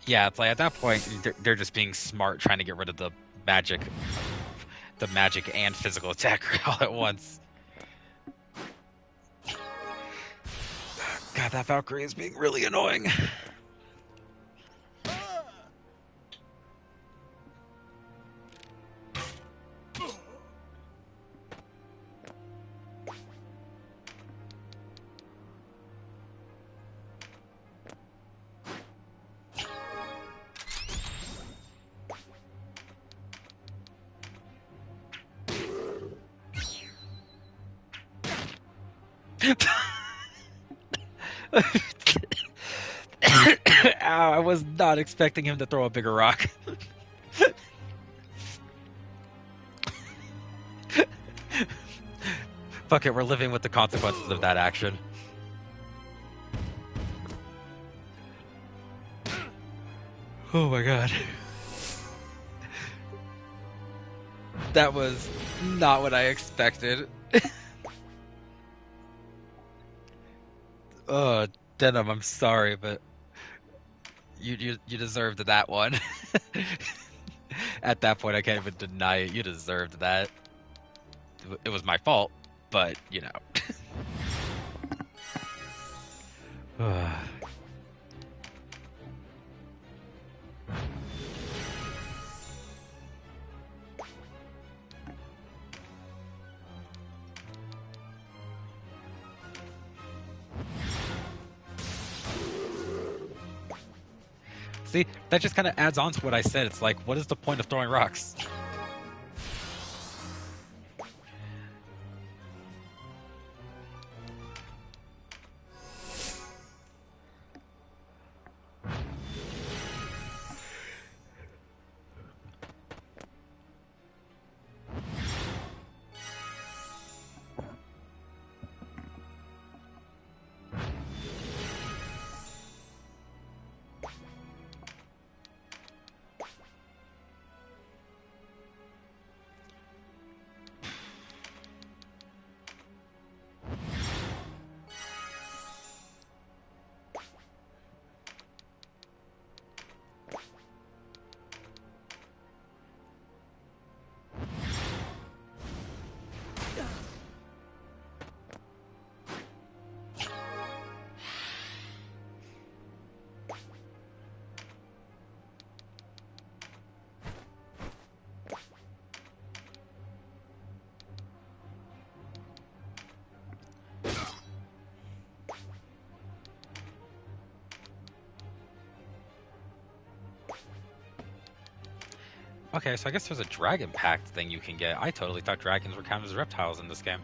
S1: Yeah, it's like at that point they're just being smart, trying to get rid of the magic and physical attack all at once. God, that Valkyrie is being really annoying. Ow, I was not expecting him to throw a bigger rock. Fuck it, we're living with the consequences of that action. Oh my god. That was not what I expected. Oh, Denam, I'm sorry, but you deserved that one. At that point, I can't even deny it. You deserved that. It was my fault, but, you know. See, that just kind of adds on to what I said. It's like, what is the point of throwing rocks? Okay, so I guess there's a dragon pact thing you can get. I totally thought dragons were counted as reptiles in this game.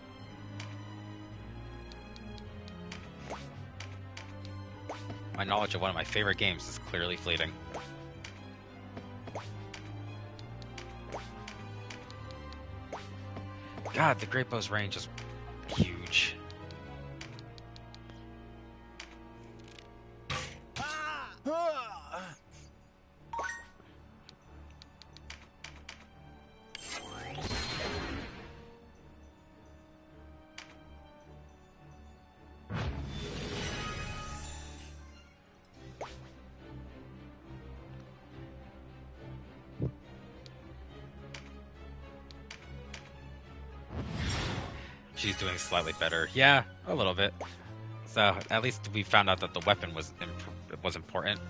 S1: My knowledge of one of my favorite games is clearly fleeting. God, the Great Bow's range is huge. She's doing slightly better. Yeah, a little bit. So at least we found out that the weapon was important.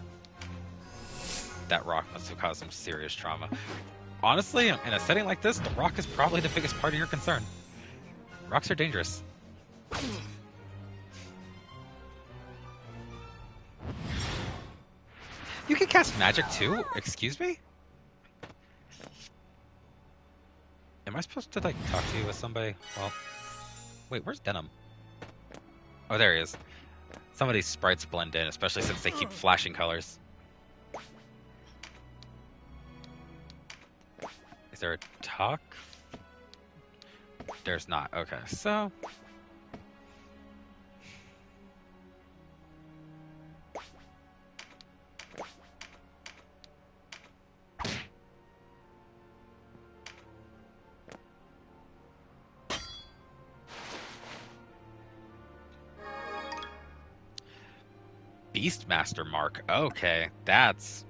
S1: That rock must have caused some serious trauma. Honestly, in a setting like this, the rock is probably the biggest part of your concern. Rocks are dangerous. You can cast magic too? Excuse me? Am I supposed to, like, talk to you with somebody? Well, wait, where's Denam? Oh, there he is. Some of these sprites blend in, especially since they keep flashing colors. Is there a talk? There's not. Okay, so... Beastmaster Mark. Okay, that's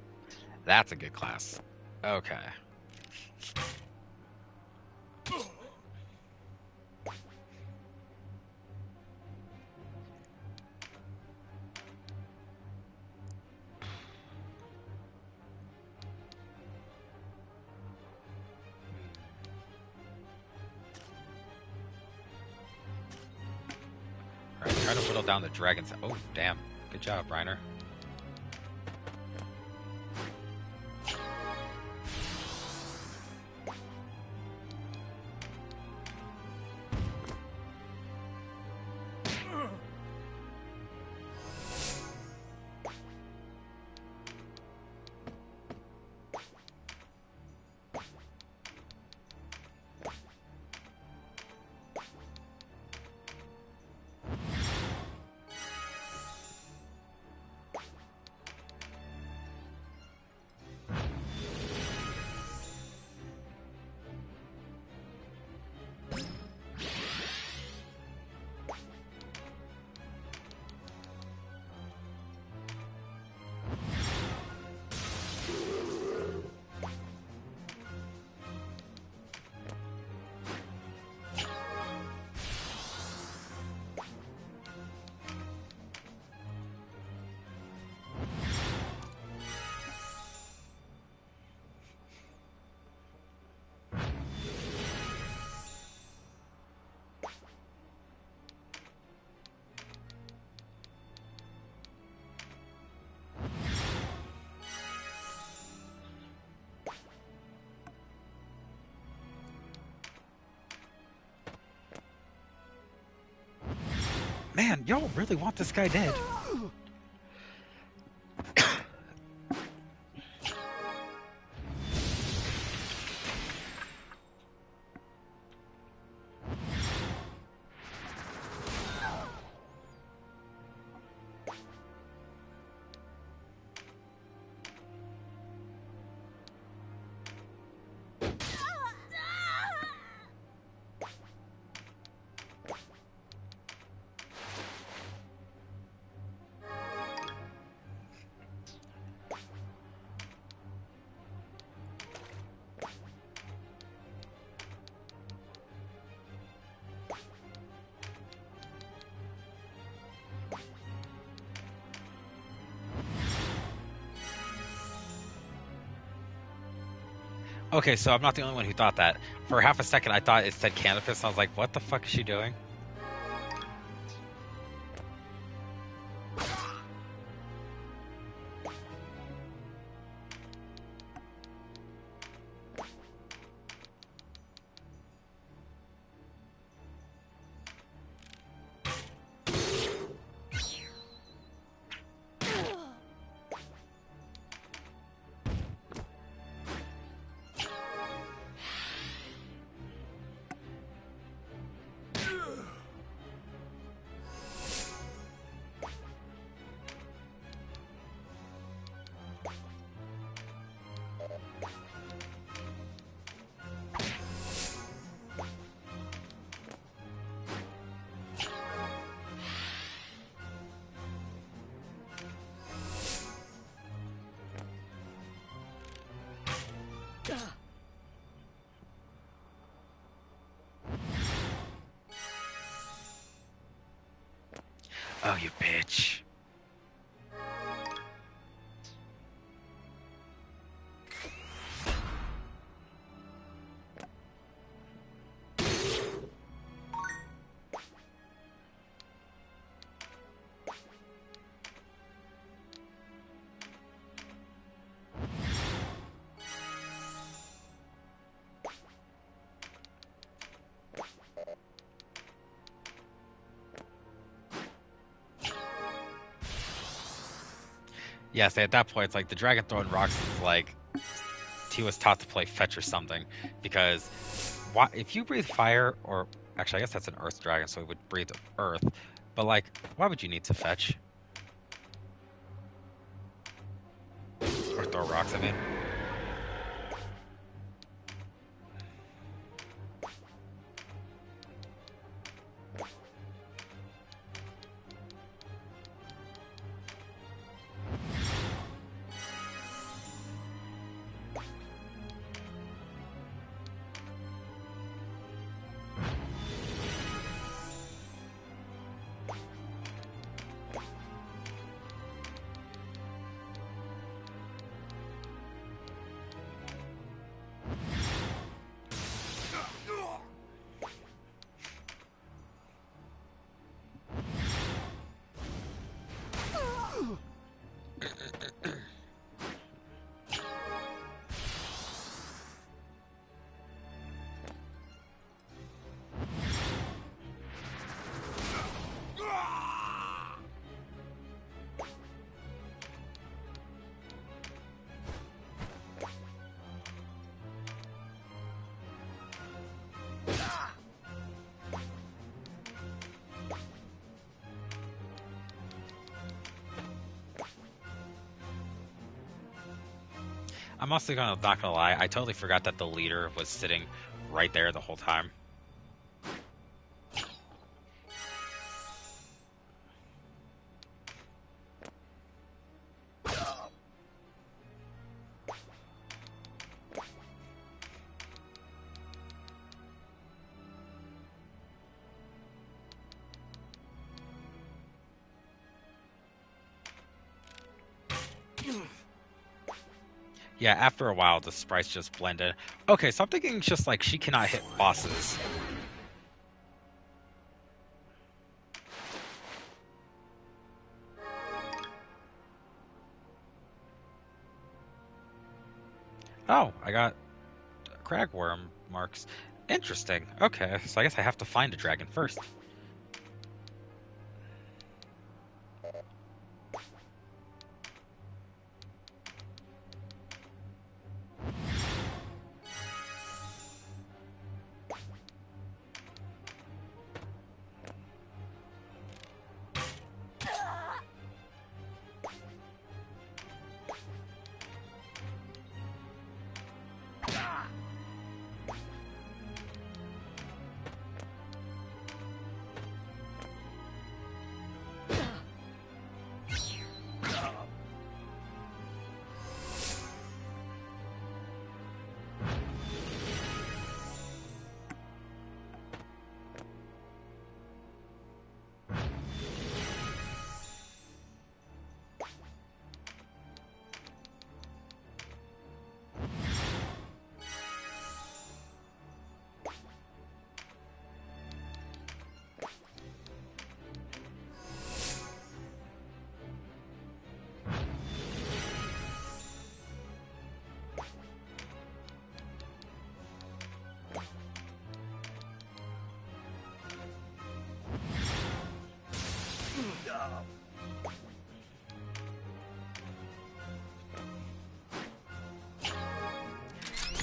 S1: a good class. Okay. Alright, try to whittle down the dragons. Oh, damn. Good job, Reiner. Man, y'all really want this guy dead. Okay, so I'm not the only one who thought that. For half a second, I thought it said Canopus, and I was like, what the fuck is she doing? Oh, you bitch. Yeah, see, at that point, it's like the dragon throwing rocks is like he was taught to play fetch or something. Because why, if you breathe fire, or actually, I guess that's an earth dragon, so it would breathe earth. But like, why would you need to fetch or throw rocks? I mean. I'm also not gonna lie, I totally forgot that the leader was sitting right there the whole time. Yeah, after a while, the sprites just blend in. Okay, so I'm thinking it's just like she cannot hit bosses. Oh, I got cragworm marks. Interesting. Okay, so I guess I have to find a dragon first.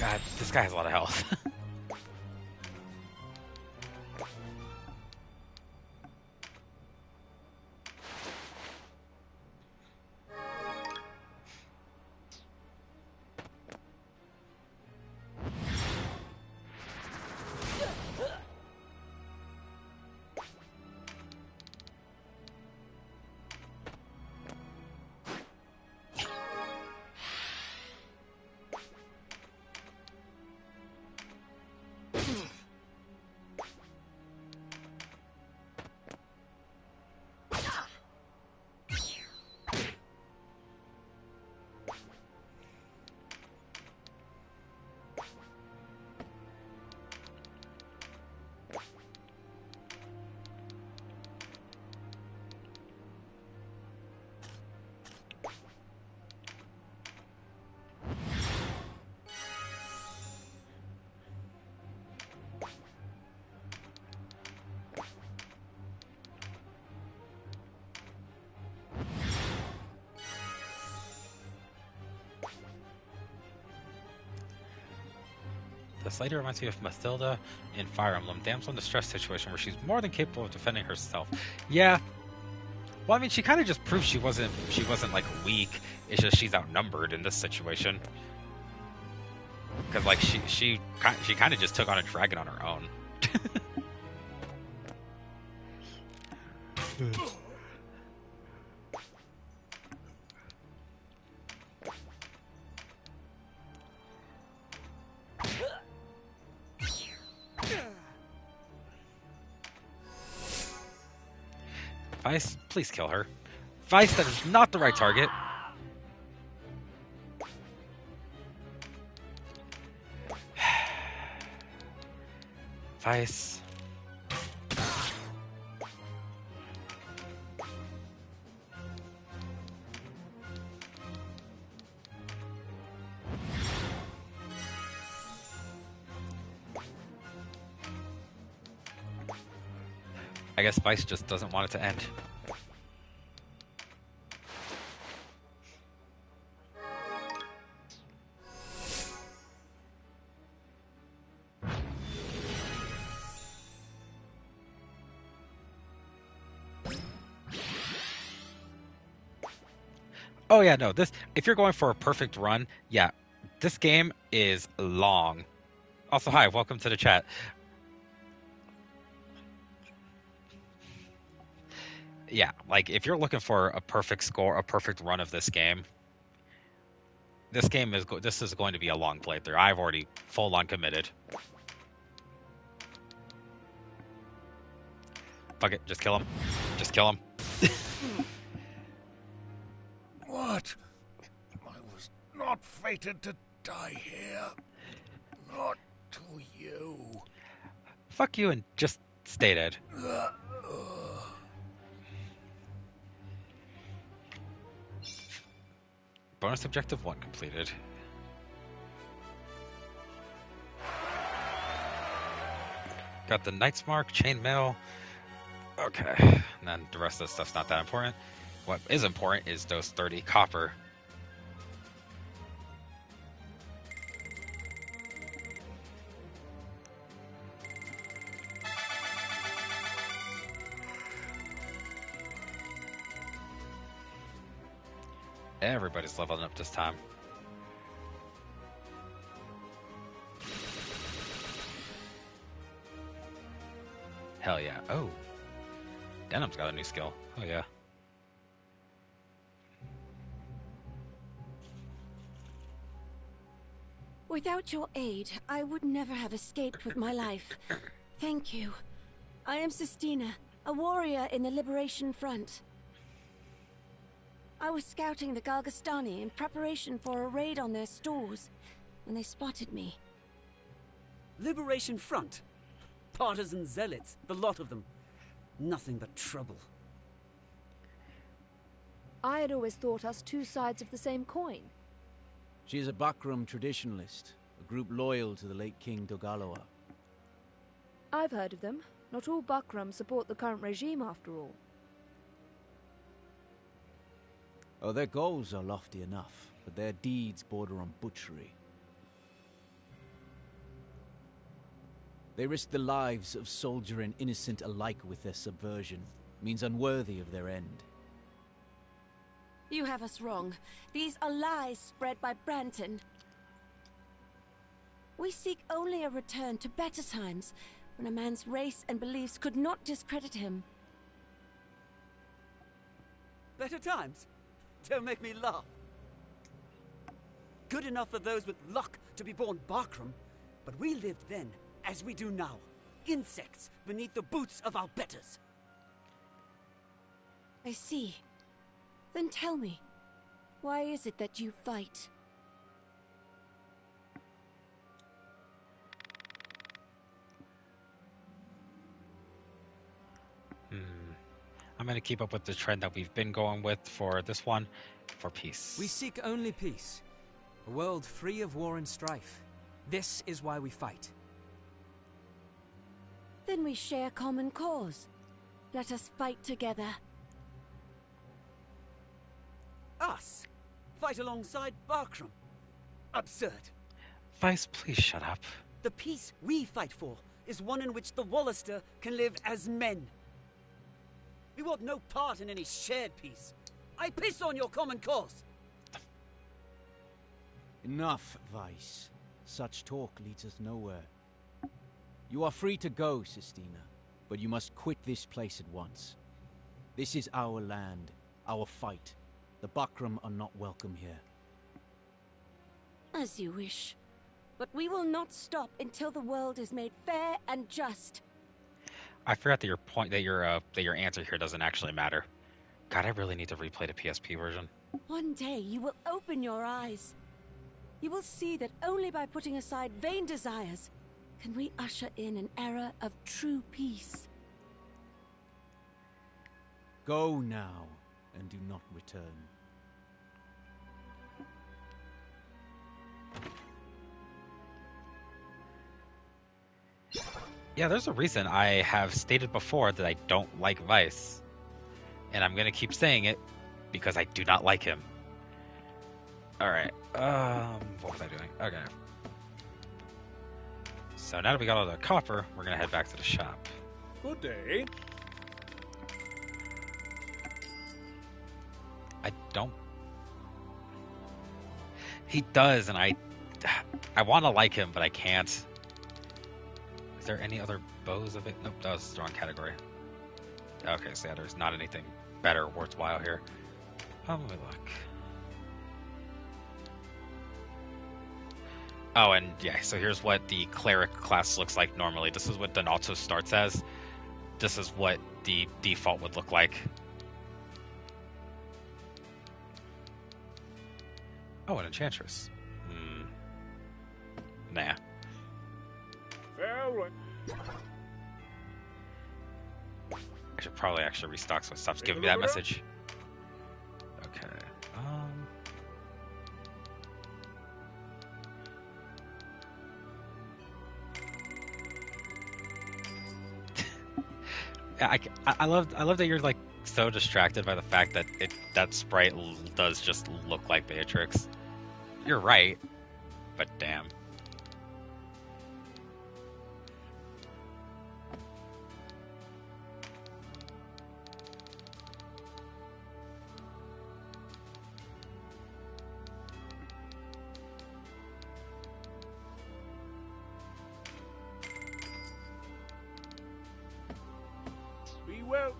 S1: God, this guy has a lot of health. This lady reminds me of Mathilda in Fire Emblem, damsel in distress situation where she's more than capable of defending herself. Yeah. Well, I mean, she kind of just proved she wasn't like weak. It's just she's outnumbered in this situation. Because like she kind of just took on a dragon on her own. Vice, please kill her. Vice, that is not the right target. Vice. I guess Vice just doesn't want it to end. Oh yeah, no, this, if you're going for a perfect run, yeah, this game is long. Also, hi, welcome to the chat. Yeah, like if you're looking for a perfect score, a perfect run of this game, this is going to be a long playthrough. I've already full on committed. Fuck it, just kill him. Just kill him.
S6: What? I was not fated to die here. Not to you.
S1: Fuck you and just stay dead. Bonus objective 1 completed. Got the Knight's Mark, Chainmail. Okay, and then the rest of the stuff's not that important. What is important is those 30 copper. Everybody's leveling up this time. Hell yeah. Oh. Denam's got a new skill. Oh yeah.
S9: Without your aid, I would never have escaped with my life. Thank you. I am Sistina, a warrior in the Liberation Front. I was scouting the Galgastani in preparation for a raid on their stores when they spotted me.
S4: Liberation Front? Partisan zealots, the lot of them. Nothing but trouble.
S5: I had always thought us two sides of the same coin.
S8: She is a Bakram traditionalist, a group loyal to the late King Dogaloa.
S5: I've heard of them. Not all Bakram support the current regime, after all.
S8: Oh, their goals are lofty enough, but their deeds border on butchery. They risk the lives of soldier and innocent alike with their subversion. Means unworthy of their end.
S9: You have us wrong. These are lies spread by Branton. We seek only a return to better times, when a man's race and beliefs could not discredit him.
S4: Better times? Don't make me laugh. Good enough for those with luck to be born Barkram, but we lived then, as we do now. Insects beneath the boots of our betters.
S9: I see. Then tell me, why is it that you fight?
S1: I'm going to keep up with the trend that we've been going with for this one, for peace.
S10: We seek only peace. A world free of war and strife. This is why we fight.
S9: Then we share common cause. Let us fight together.
S4: Us? Fight alongside Barkram? Absurd.
S1: Vice, please shut up.
S4: The peace we fight for is one in which the Wallister can live as men. We want no part in any shared peace. I piss on your common cause.
S8: Enough, Vice. Such talk leads us nowhere. You are free to go, Sistina, but you must quit this place at once. This is our land, our fight. The Bakram are not welcome here.
S9: As you wish. But we will not stop until the world is made fair and just.
S1: I forgot that your answer here doesn't actually matter. God, I really need to replay the PSP version.
S9: One day you will open your eyes. You will see that only by putting aside vain desires can we usher in an era of true peace.
S8: Go now, and do not return.
S1: Yeah, there's a reason I have stated before that I don't like Vice. And I'm going to keep saying it because I do not like him. Alright, what was I doing? Okay. So now that we got all the copper, we're going to head back to the shop.
S2: Good day.
S1: I don't... He does, and I want to like him, but I can't. Is there any other bows of it? Nope, that was the wrong category. Okay, so yeah, there's not anything better worthwhile here. Let me look. Oh, and yeah, so here's what the cleric class looks like normally. This is what Donato starts as. This is what the default would look like. Oh, an enchantress. Nah.
S2: Farewell.
S1: I should probably actually restock so it stops giving me that message. Okay. Yeah, I love that you're like so distracted by the fact that that sprite does just look like Beatrix. You're right, but damn.
S2: Be well.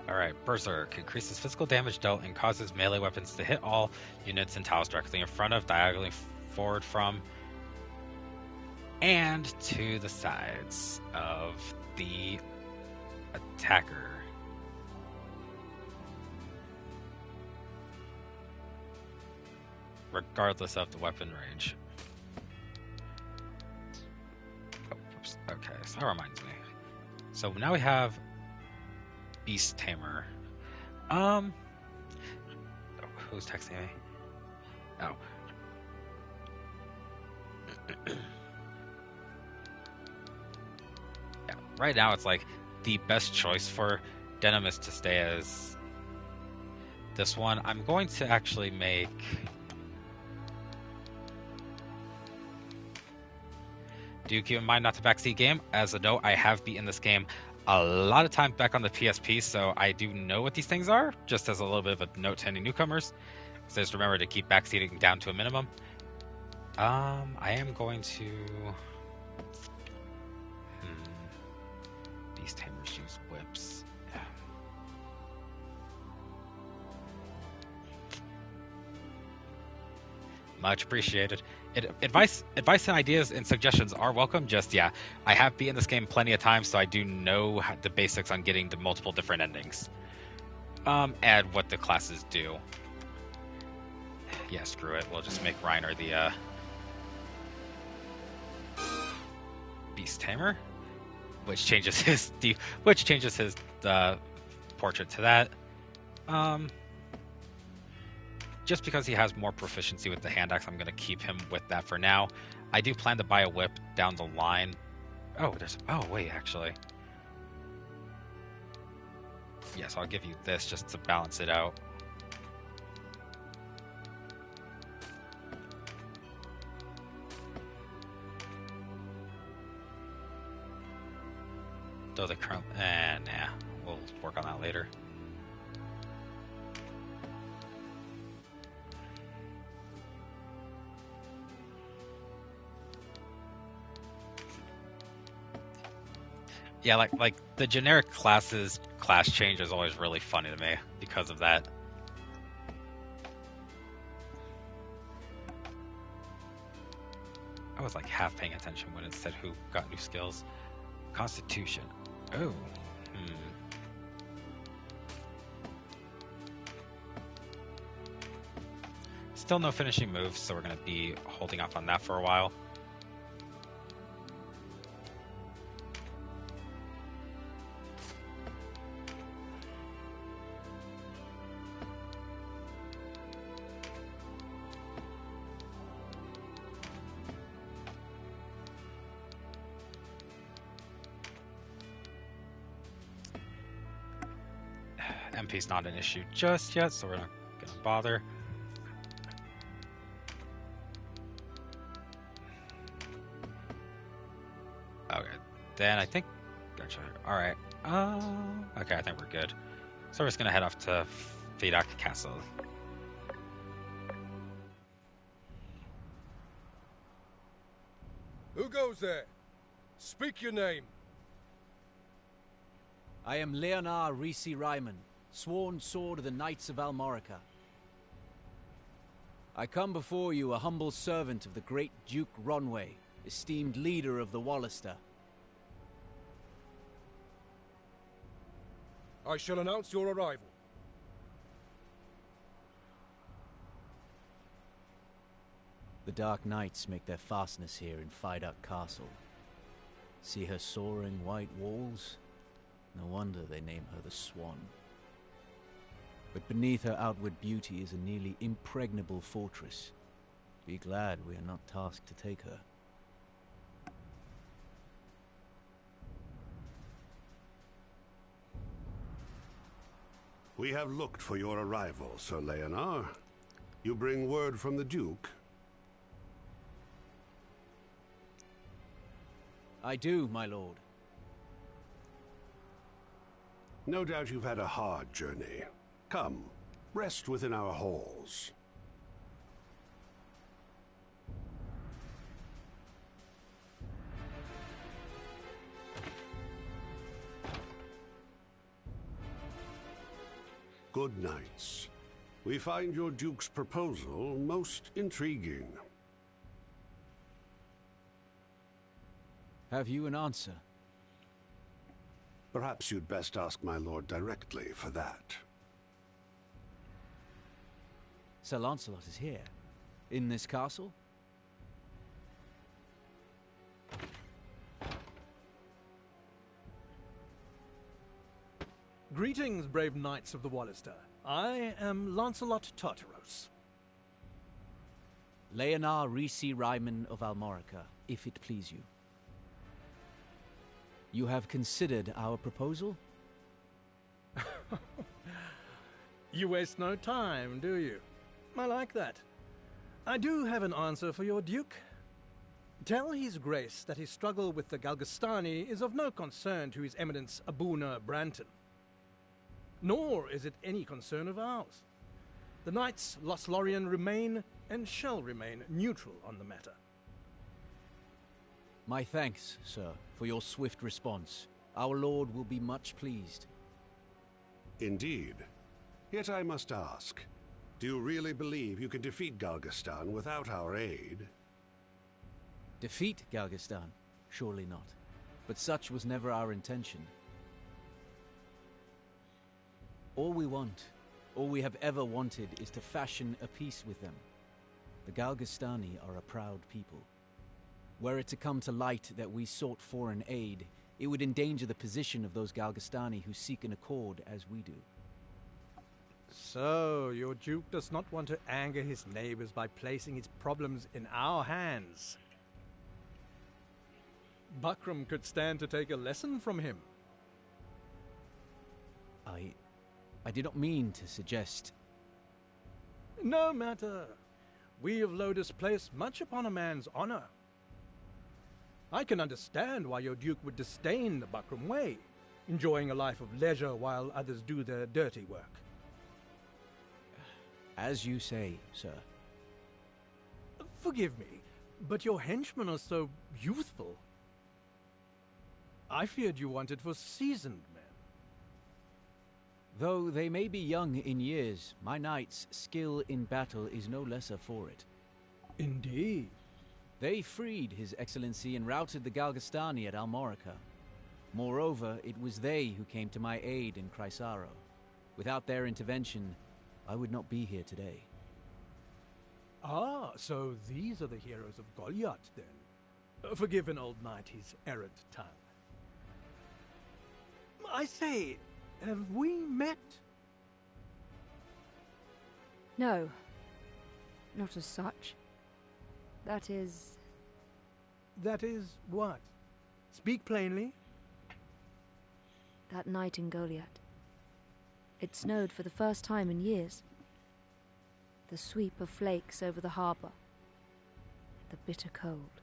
S1: Alright, Berserk increases physical damage dealt and causes melee weapons to hit all units and tiles directly in front of, diagonally forward from, and to the sides of the attacker. Regardless of the weapon range. Oh, oops. Okay, so that reminds me. So now we have Beast Tamer. Who's texting me? Oh. Yeah, right now it's like the best choice for Denam is to stay as this one. I'm going to actually make... Do keep in mind not to backseat game. As a note, I have beaten this game a lot of times back on the PSP, so I do know what these things are, just as a little bit of a note to any newcomers. So just remember to keep backseating down to a minimum. I am going to... These tamers use whips. Yeah. Much appreciated. Advice and ideas and suggestions are welcome. Just, yeah, I have beaten this game plenty of times, so I do know the basics on getting to multiple different endings. And what the classes do. Yeah, screw it. We'll just make Reiner the Beast Tamer, which changes his portrait to that. Just because he has more proficiency with the hand axe, I'm going to keep him with that for now. I do plan to buy a whip down the line. Oh, wait, actually. Yes, I'll give you this just to balance it out. Though the current... nah. We'll work on that later. Yeah, like the generic class change is always really funny to me because of that. I was like half paying attention when it said who got new skills. Constitution. Oh. Still no finishing moves, so we're going to be holding off on that for a while. MP's not an issue just yet, so we're not gonna bother. Okay, then I think... Gotcha. Alright. Okay, I think we're good. So we're just gonna head off to Almorica Castle.
S2: Who goes there? Speak your name.
S8: I am Leonar Risi Ryman, sworn sword of the Knights of Almorica. I come before you a humble servant of the great Duke Ronway, esteemed leader of the Wallister.
S2: I shall announce your arrival.
S8: The Dark Knights make their fastness here in Almorica Castle. See her soaring white walls? No wonder they name her the Swan. But beneath her outward beauty is a nearly impregnable fortress. Be glad we are not tasked to take her.
S11: We have looked for your arrival, Sir Leonar. You bring word from the Duke?
S8: I do, my lord.
S11: No doubt you've had a hard journey. Come, rest within our halls. Good nights. We find your Duke's proposal most intriguing.
S8: Have you an answer?
S11: Perhaps you'd best ask my lord directly for that.
S8: Sir Lancelot is here, in this castle?
S12: Greetings, brave knights of the Wallister. I am Lancelot Tartaros.
S8: Leonar Risi Ryman of Almorica, if it please you. You have considered our proposal?
S12: You waste no time, do you? I like that. I do have an answer for your Duke. Tell His Grace that his struggle with the Galgastani is of no concern to His Eminence Abuna Branton. Nor is it any concern of ours. The Knights Lothlorien remain and shall remain neutral on the matter.
S8: My thanks, sir, for your swift response. Our lord will be much pleased.
S11: Indeed. Yet I must ask, do you really believe you can defeat Galgastan without our aid?
S8: Defeat Galgastan? Surely not. But such was never our intention. All we have ever wanted is to fashion a peace with them. The Galgastani are a proud people. Were it to come to light that we sought foreign aid, it would endanger the position of those Galgastani who seek an accord as we do.
S12: So, your Duke does not want to anger his neighbors by placing his problems in our hands. Buckram could stand to take a lesson from him.
S8: I did not mean to suggest...
S12: No matter. We of Lodis place much upon a man's honor. I can understand why your Duke would disdain the Buckram way, enjoying a life of leisure while others do their dirty work.
S8: As you say, sir.
S12: Forgive me, but your henchmen are so youthful. I feared you wanted for seasoned men.
S8: Though they may be young in years, my knight's skill in battle is no lesser for it.
S12: Indeed.
S8: They freed His Excellency and routed the Galgastani at Almorica. Moreover, it was they who came to my aid in Chrysaro. Without their intervention, I would not be here today.
S12: Ah, so these are the heroes of Goliath, then. Forgive an old knight his errant tongue. I say, have we met?
S5: No, not as such. That is...
S12: That is what? Speak plainly.
S5: That night in Goliath. It snowed for the first time in years. The sweep of flakes over the harbour. The bitter cold.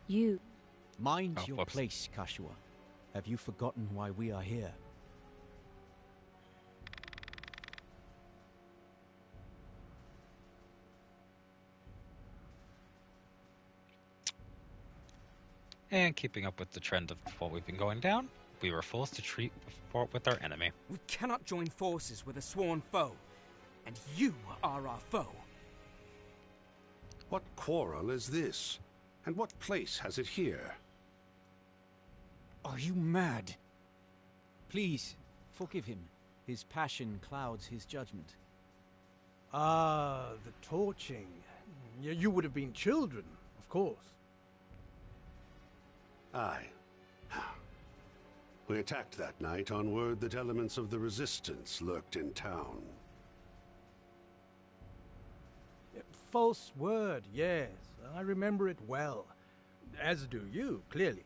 S5: You...
S8: Mind your place, Kashua. Have you forgotten why we are here?
S1: And keeping up with the trend of what we've been going down, we were forced to treat with our enemy.
S10: We cannot join forces with a sworn foe, and you are our foe.
S11: What quarrel is this? And what place has it here?
S8: Are you mad? Please, forgive him. His passion clouds his judgment.
S12: Ah, the torching. You would have been children, of course.
S11: Aye. We attacked that night on word that elements of the Resistance lurked in town.
S12: False word, yes. I remember it well. As do you, clearly.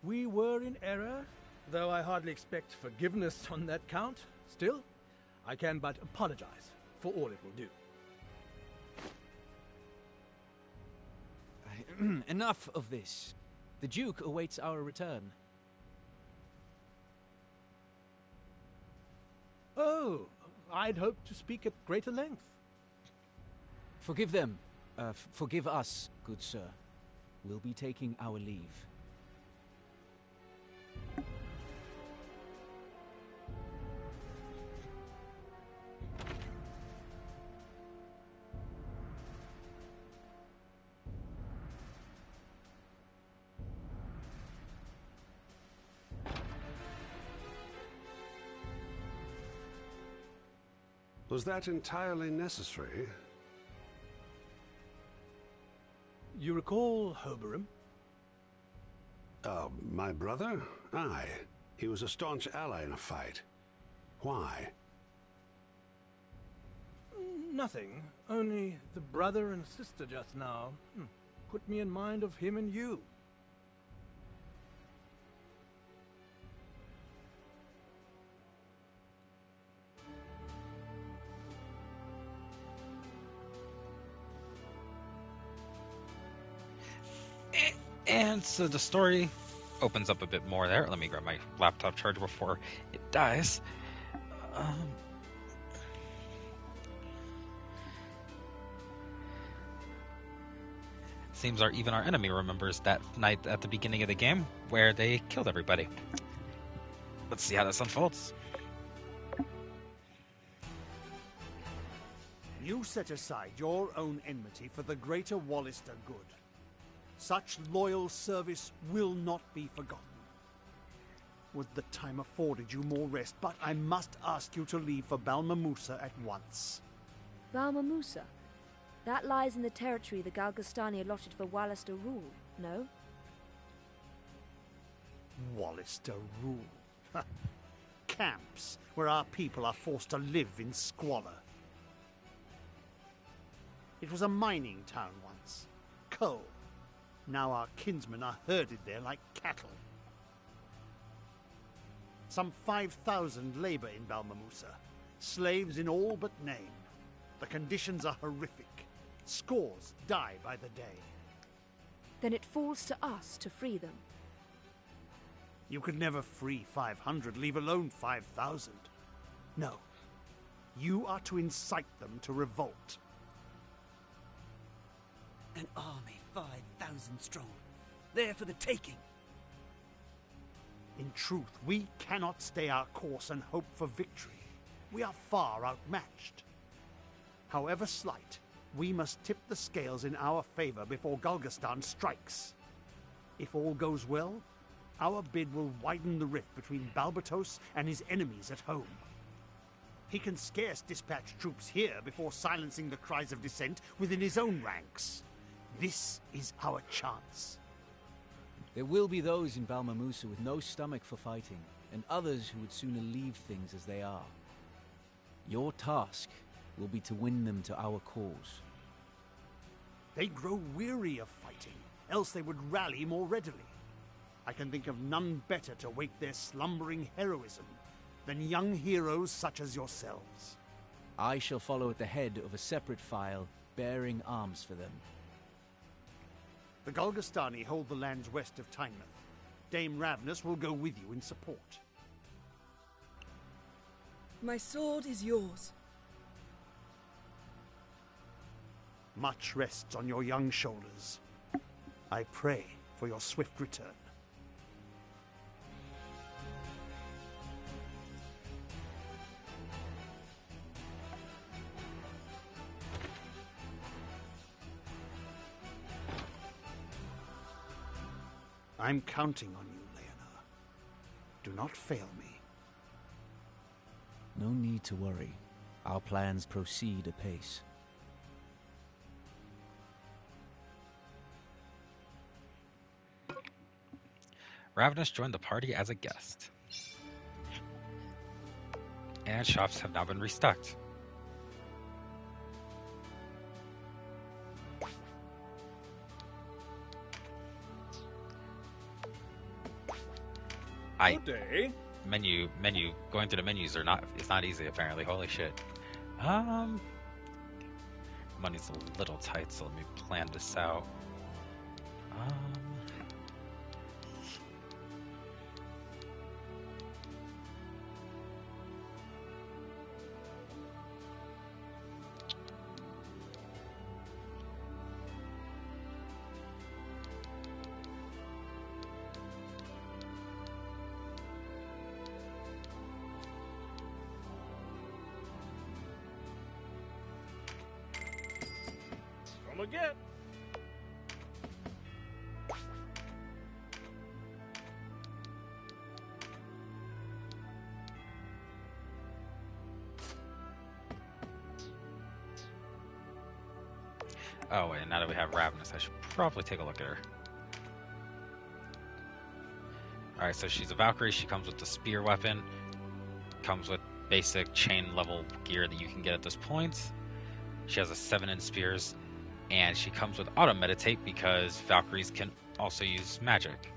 S12: We were in error, though I hardly expect forgiveness on that count. Still, I can but apologize for all it will
S8: do. Enough of this. The Duke awaits our return.
S12: Oh, I'd hoped to speak at greater length.
S8: Forgive them. Forgive us, good sir. We'll be taking our leave.
S11: Was that entirely necessary?
S12: You recall Hoberim?
S11: My brother? Aye. He was a staunch ally in a fight. Why?
S12: Nothing. Only the brother and sister just now. Put me in mind of him and you.
S1: And so the story opens up a bit more there. Let me grab my laptop charger before it dies. Seems even our enemy remembers that night at the beginning of the game where they killed everybody. Let's see how this unfolds.
S3: You set aside your own enmity for the greater Wallister good. Such loyal service will not be forgotten. Would the time afforded you more rest, but I must ask you to leave for Balmamusa at once.
S5: Balmamusa? That lies in the territory the Galgastani allotted for Wallister rule, no?
S3: Wallister rule? Camps where our people are forced to live in squalor. It was a mining town once. Coal. Now our kinsmen are herded there like cattle. Some 5,000 labor in Balmamusa. Slaves in all but name. The conditions are horrific. Scores die by the day.
S5: Then it falls to us to free them.
S3: You could never free 500, leave alone 5,000. No. You are to incite them to revolt.
S4: An army 5,000 strong. There for the taking.
S3: In truth, we cannot stay our course and hope for victory. We are far outmatched. However slight, we must tip the scales in our favor before Galgastan strikes. If all goes well, our bid will widen the rift between Balbatos and his enemies at home. He can scarce dispatch troops here before silencing the cries of dissent within his own ranks. This is our chance.
S8: There will be those in Balmamusa with no stomach for fighting, and others who would sooner leave things as they are. Your task will be to win them to our cause.
S3: They grow weary of fighting, else they would rally more readily. I can think of none better to wake their slumbering heroism than young heroes such as yourselves.
S8: I shall follow at the head of a separate file, bearing arms for them.
S3: The Galgastani hold the lands west of Tynemouth. Dame Ravnus will go with you in support.
S13: My sword is yours.
S3: Much rests on your young shoulders. I pray for your swift return. I'm counting on you, Leonar. Do not fail me.
S8: No need to worry. Our plans proceed apace.
S1: Ravnus joined the party as a guest. And shops have now been restocked.
S2: Good day.
S1: Menu, going through the menus it's not easy apparently, holy shit. Money's a little tight, so let me plan this out.
S2: Come again.
S1: Oh wait, now that we have Ravnus, I should probably take a look at her. Alright, so she's a Valkyrie, she comes with the spear weapon, comes with basic chain level gear that you can get at this point. She has a 7 in spears, and she comes with auto meditate because Valkyries can also use magic.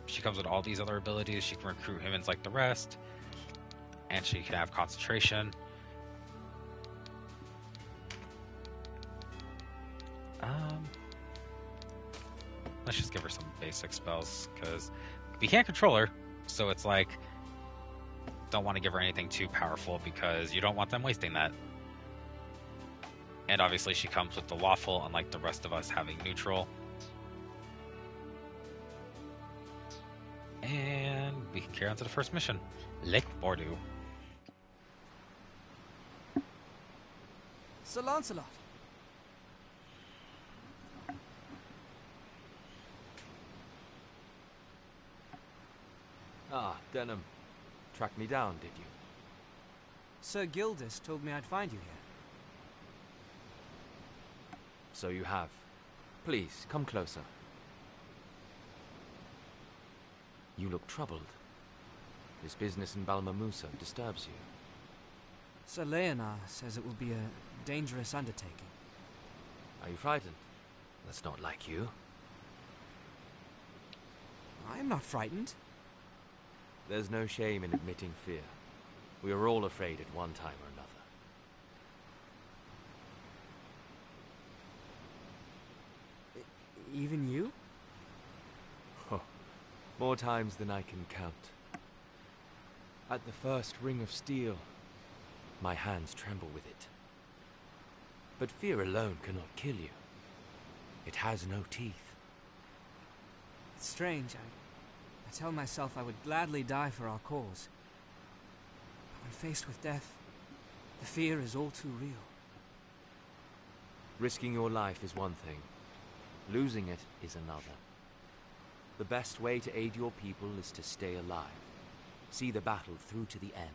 S1: She comes with all these other abilities. She can recruit humans like the rest, and she can have concentration. let's just give her some basic spells, because we can't control her, so it's like, don't want to give her anything too powerful, because you don't want them wasting that. And obviously she comes with the lawful, unlike the rest of us having neutral. And we can carry on to the first mission, Lake Bordu.
S10: Sir Lancelot.
S14: Ah, Denam. Tracked me down, did you?
S10: Sir Gildas told me I'd find you here.
S14: So you have. Please, come closer. You look troubled. This business in Balmamusa disturbs you.
S10: Sir Leonar says it will be a dangerous undertaking.
S14: Are you frightened? That's not like you.
S10: I am not frightened.
S14: There's no shame in admitting fear. We are all afraid at one time or another.
S10: Even you?
S14: Huh. More times than I can count. At the first ring of steel, my hands tremble with it. But fear alone cannot kill you. It has no teeth.
S10: It's strange. I tell myself I would gladly die for our cause. But when faced with death, the fear is all too real.
S14: Risking your life is one thing. Losing it is another. The best way to aid your people is to stay alive. See the battle through to the end.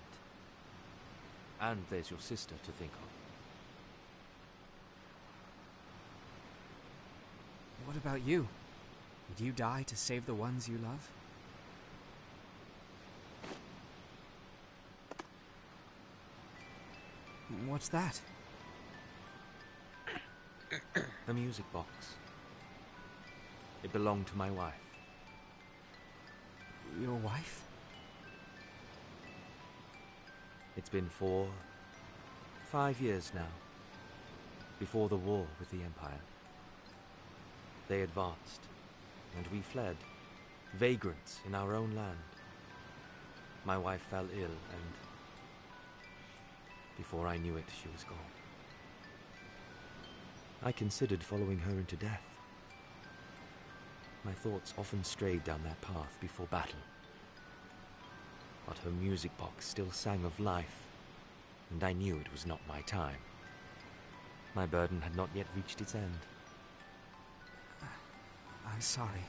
S14: And there's your sister to think of.
S10: What about you? Would you die to save the ones you love? What's that?
S14: A music box. It belonged to my wife.
S10: Your wife?
S14: It's been 5 years now. Before the war with the Empire. They advanced, and we fled. Vagrants in our own land. My wife fell ill, and before I knew it, she was gone. I considered following her into death. My thoughts often strayed down that path before battle. But her music box still sang of life, and I knew it was not my time. My burden had not yet reached its end.
S10: I'm sorry.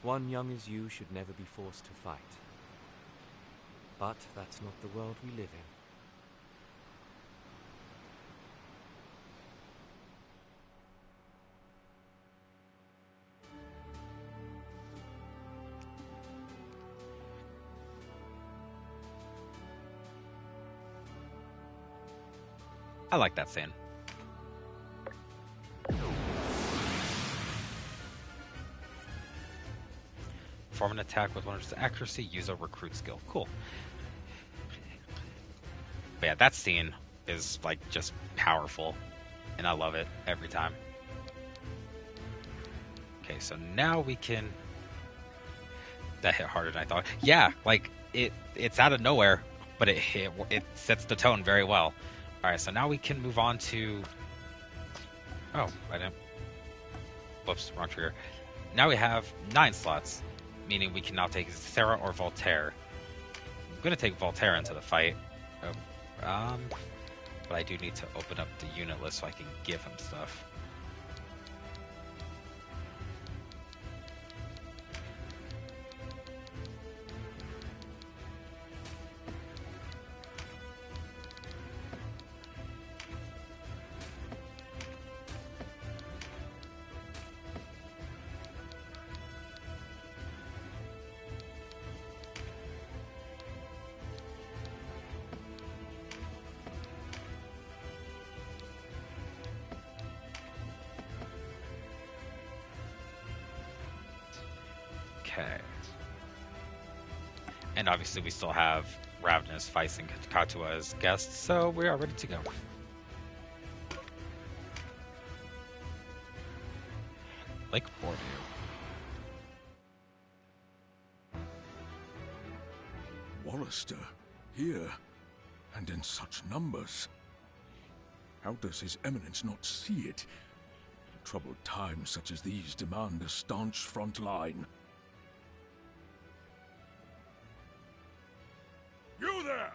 S14: One young as you should never be forced to fight. But that's not the world we live in.
S1: I like that scene. Perform an attack with 100% accuracy, use a recruit skill. Cool. But yeah, that scene is like just powerful, and I love it every time. Okay, so now we can... That hit harder than I thought. Yeah, like it's out of nowhere, but it sets the tone very well. All right, so now we can move on to... Oh, I didn't... Whoops, wrong trigger. Now we have 9 slots, meaning we can now take Sarah or Voltaire. I'm going to take Voltaire into the fight. But I do need to open up the unit list so I can give him stuff. Okay. And obviously we still have Ravenous, Feist, and Katua as guests, so we are ready to go. Lake Bordeaux.
S15: Wallister, here, and in such numbers. How does His Eminence not see it? Troubled times such as these demand a staunch front line.
S6: You there!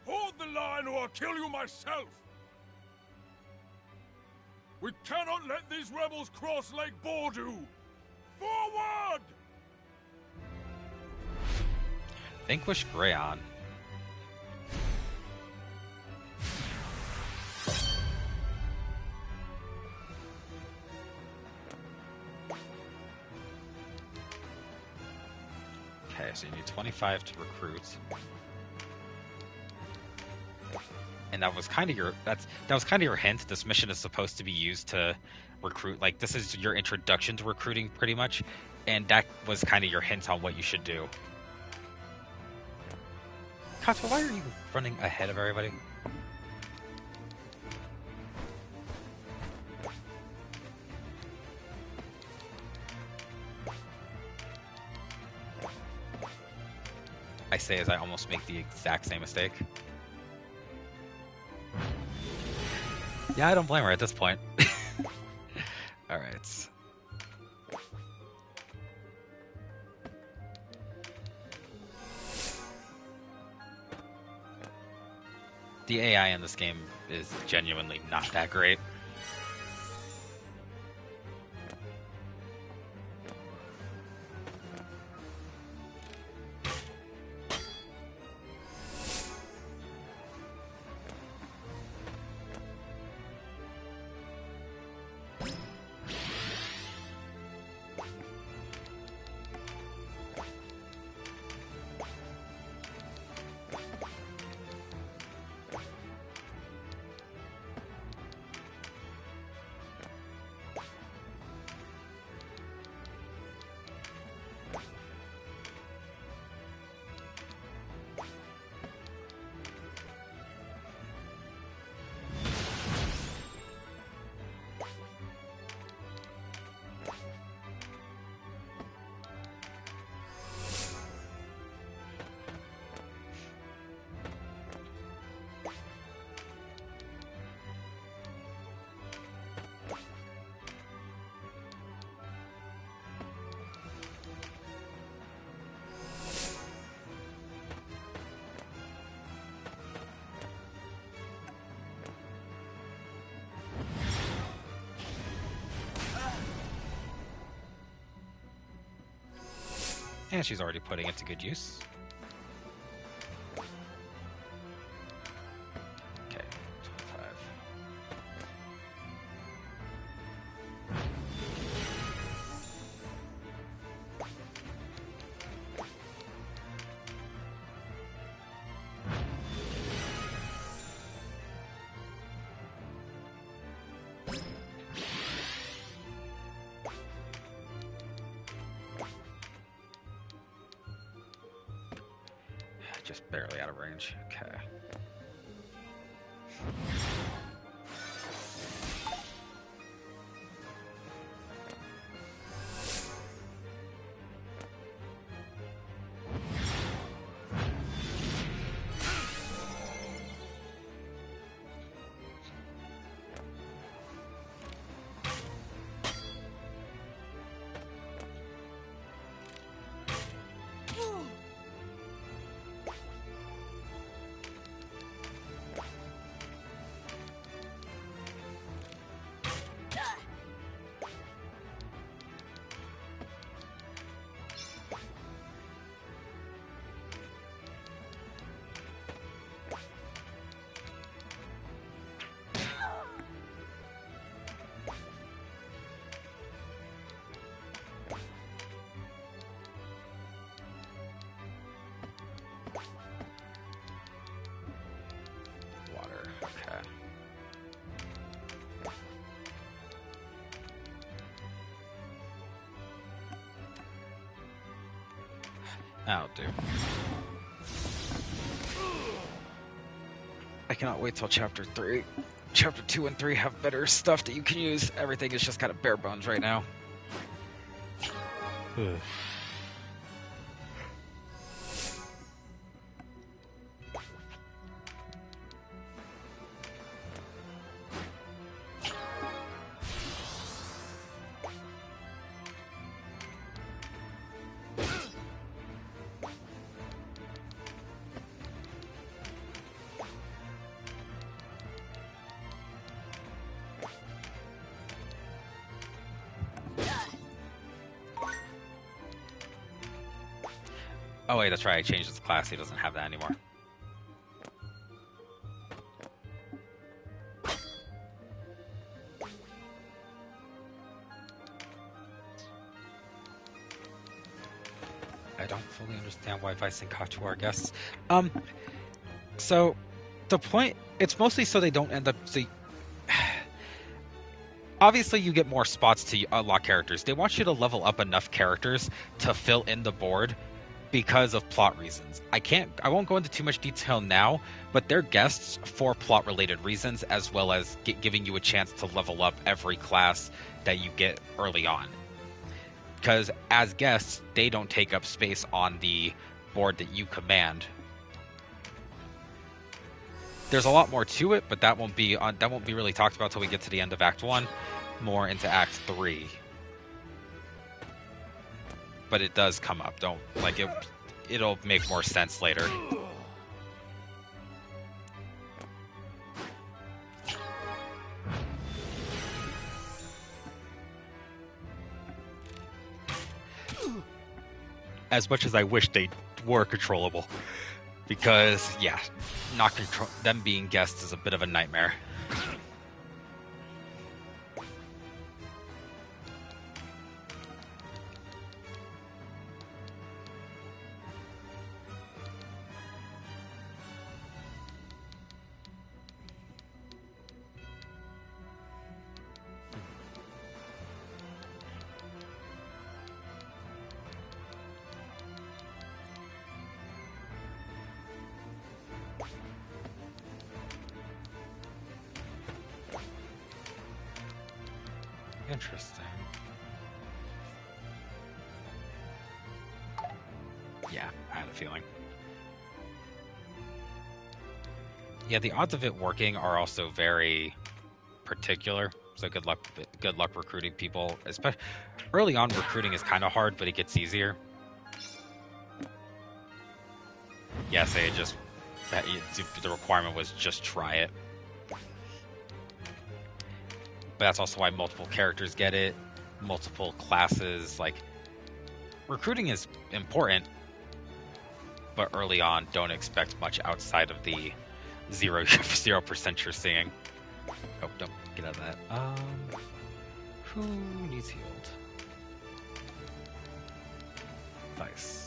S6: Hold the line or I'll kill you myself! We cannot let these rebels cross Lake Bordeaux! Forward!
S1: Vanquish Greyon. Okay, so you need 25 to recruit. And that was kind of your hint. This mission is supposed to be used to recruit. Like, this is your introduction to recruiting, pretty much. And that was kind of your hint on what you should do. Katsuo, why are you running ahead of everybody? I say as I almost make the exact same mistake. Yeah, I don't blame her at this point. Alright. The AI in this game is genuinely not that great. And she's already putting it to good use. Okay, 25. Just barely out of range. Okay. That'll do. cannot wait till Chapter 3. Chapter 2 and 3 have better stuff that you can use. Everything is just kind of bare bones right now. Oh wait, that's right, I changed his class, he doesn't have that anymore. I don't fully understand why Vice and Kachu are guests. So, the point, it's mostly so they don't end up, obviously you get more spots to unlock characters. They want you to level up enough characters to fill in the board, because of plot reasons. I won't go into too much detail now, but they're guests for plot related reasons, as well as giving you a chance to level up every class that you get early on. Because as guests, they don't take up space on the board that you command. There's a lot more to it, but that won't be really talked about till we get to the end of Act 1, more into Act 3. But it does come up. It'll make more sense later. As much as I wish they were controllable, because yeah, them being guests is a bit of a nightmare. Interesting. Yeah, I had a feeling. Yeah, the odds of it working are also very particular. So good luck recruiting people. Especially early on, recruiting is kind of hard, but it gets easier. Yeah, say the requirement was just try it. But that's also why multiple characters get it, multiple classes. Like, recruiting is important, but early on, don't expect much outside of the 0% you're seeing. Oh, don't get out of that. Who needs healed? Vice.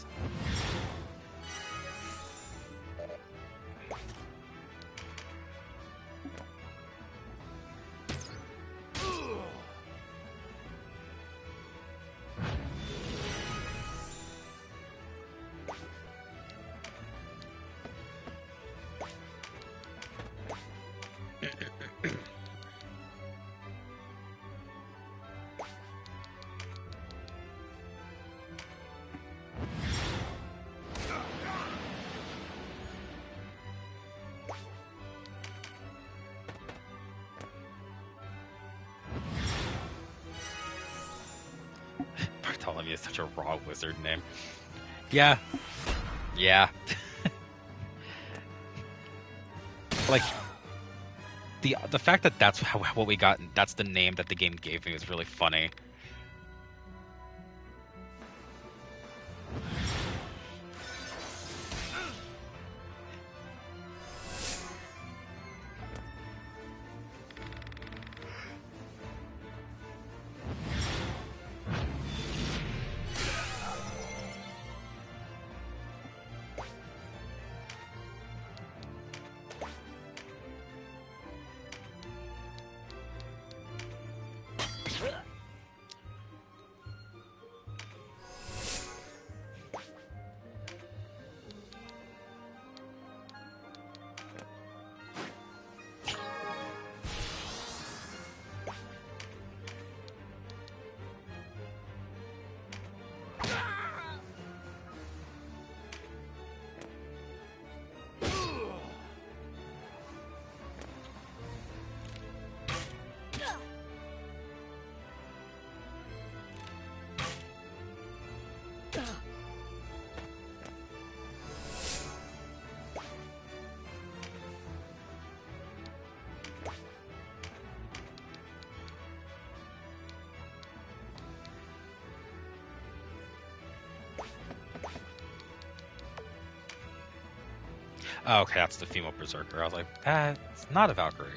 S1: Bartholomew is such a raw wizard name. Yeah. Yeah. Like, the fact that that's what we got, that's the name that the game gave me, is really funny. Oh, okay, that's the female berserker. I was like, that's not a Valkyrie.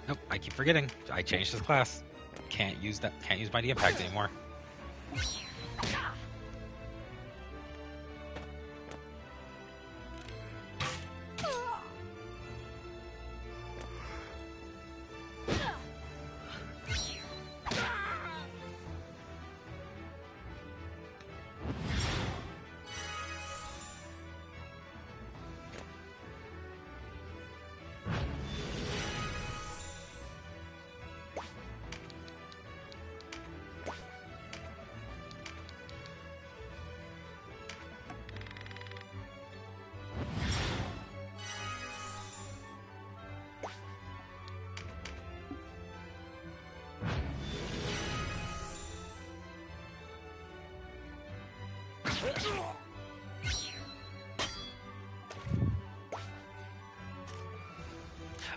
S1: Nope, I keep forgetting. I changed this class. Can't use Mighty Impact anymore.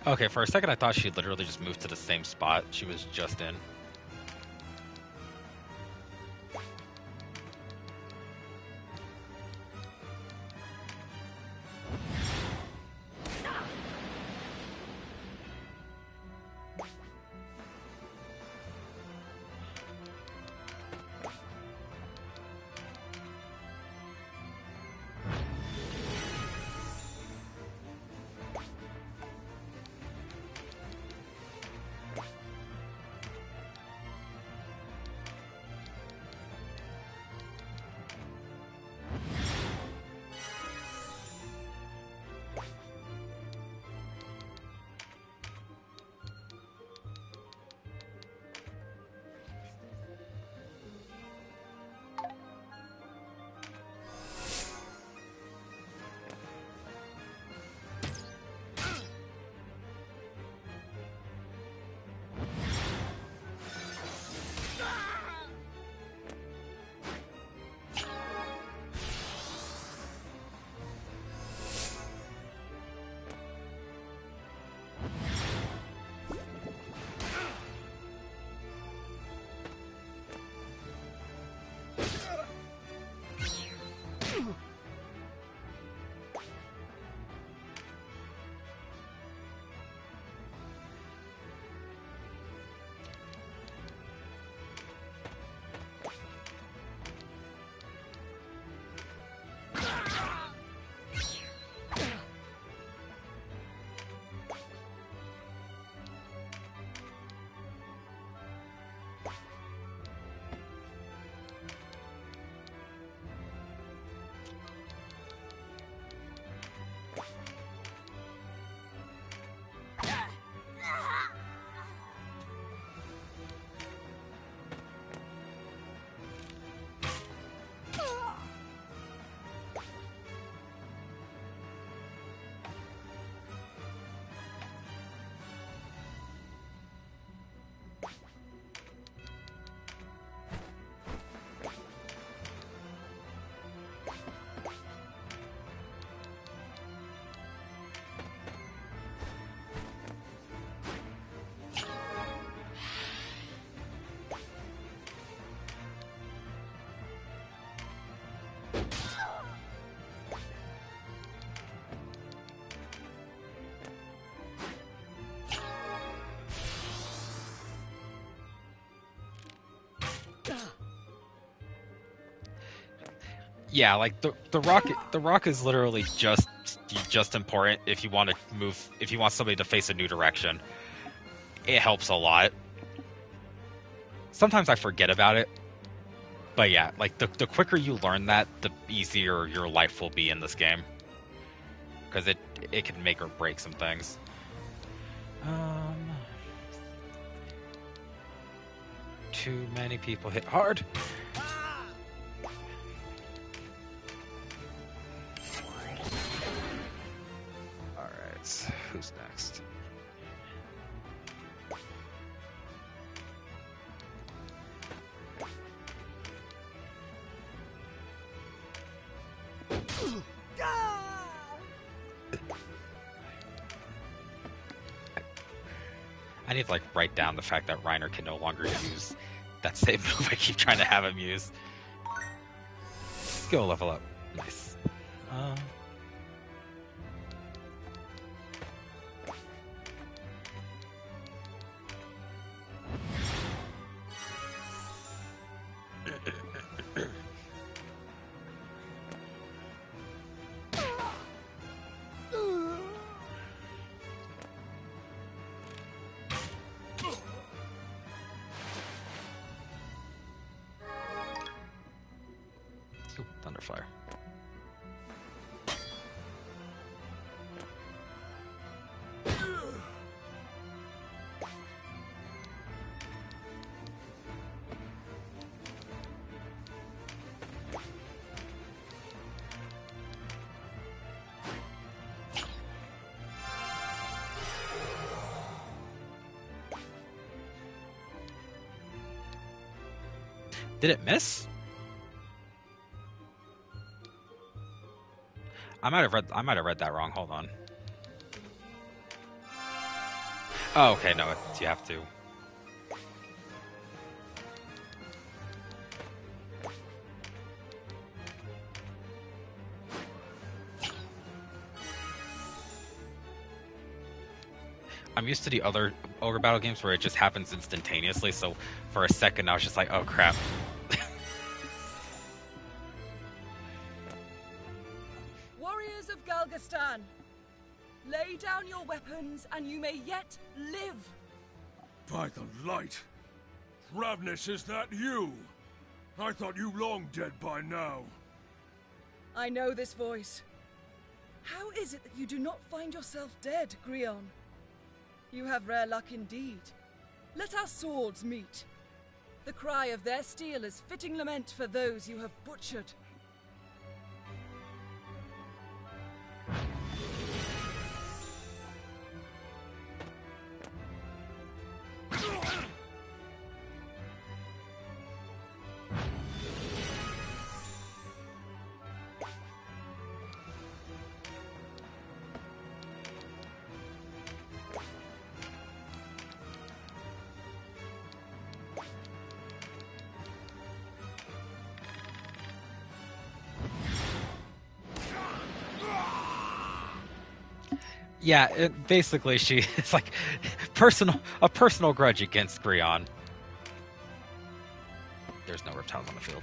S1: Okay, for a second I thought she literally just moved to the same spot she was just in. Yeah, like the rock is literally just important if you want to move, if you want somebody to face a new direction. It helps a lot. Sometimes I forget about it, but yeah, like the quicker you learn that, the easier your life will be in this game, because it can make or break some things. Too many people hit hard. Alright, who's next? I need to like write down the fact that Reiner can no longer use that same move I keep trying to have him use. Skill level up. Nice. Thunderfire. Did it miss? I might have read that wrong. Hold on. Oh, okay. No, you have to. I'm used to the other Ogre Battle games where it just happens instantaneously, so for a second I was just like, oh crap.
S13: Warriors of Galgastan, lay down your weapons and you may yet live.
S15: By the light! Ravnus, is that you? I thought you long dead by now.
S13: I know this voice. How is it that you do not find yourself dead, Grion? You have rare luck indeed. Let our swords meet. The cry of their steel is fitting lament for those you have butchered.
S1: Yeah, basically it's like a personal grudge against Grion. There's no reptiles on the field.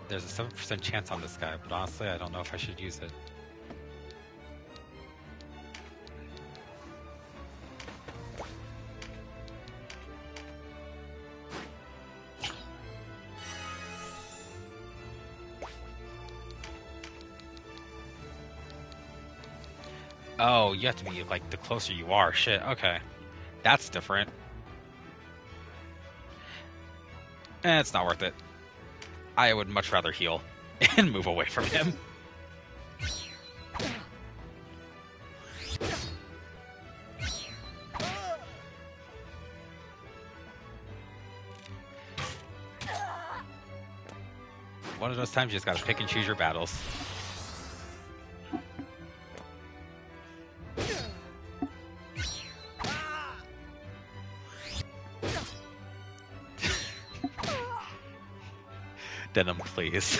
S1: There's a 7% chance on this guy, but honestly, I don't know if I should use it. Oh, you have to be, like, the closer you are. Shit, okay. That's different. It's not worth it. I would much rather heal and move away from him. one of those times you just gotta pick and choose your battles. Denam, please.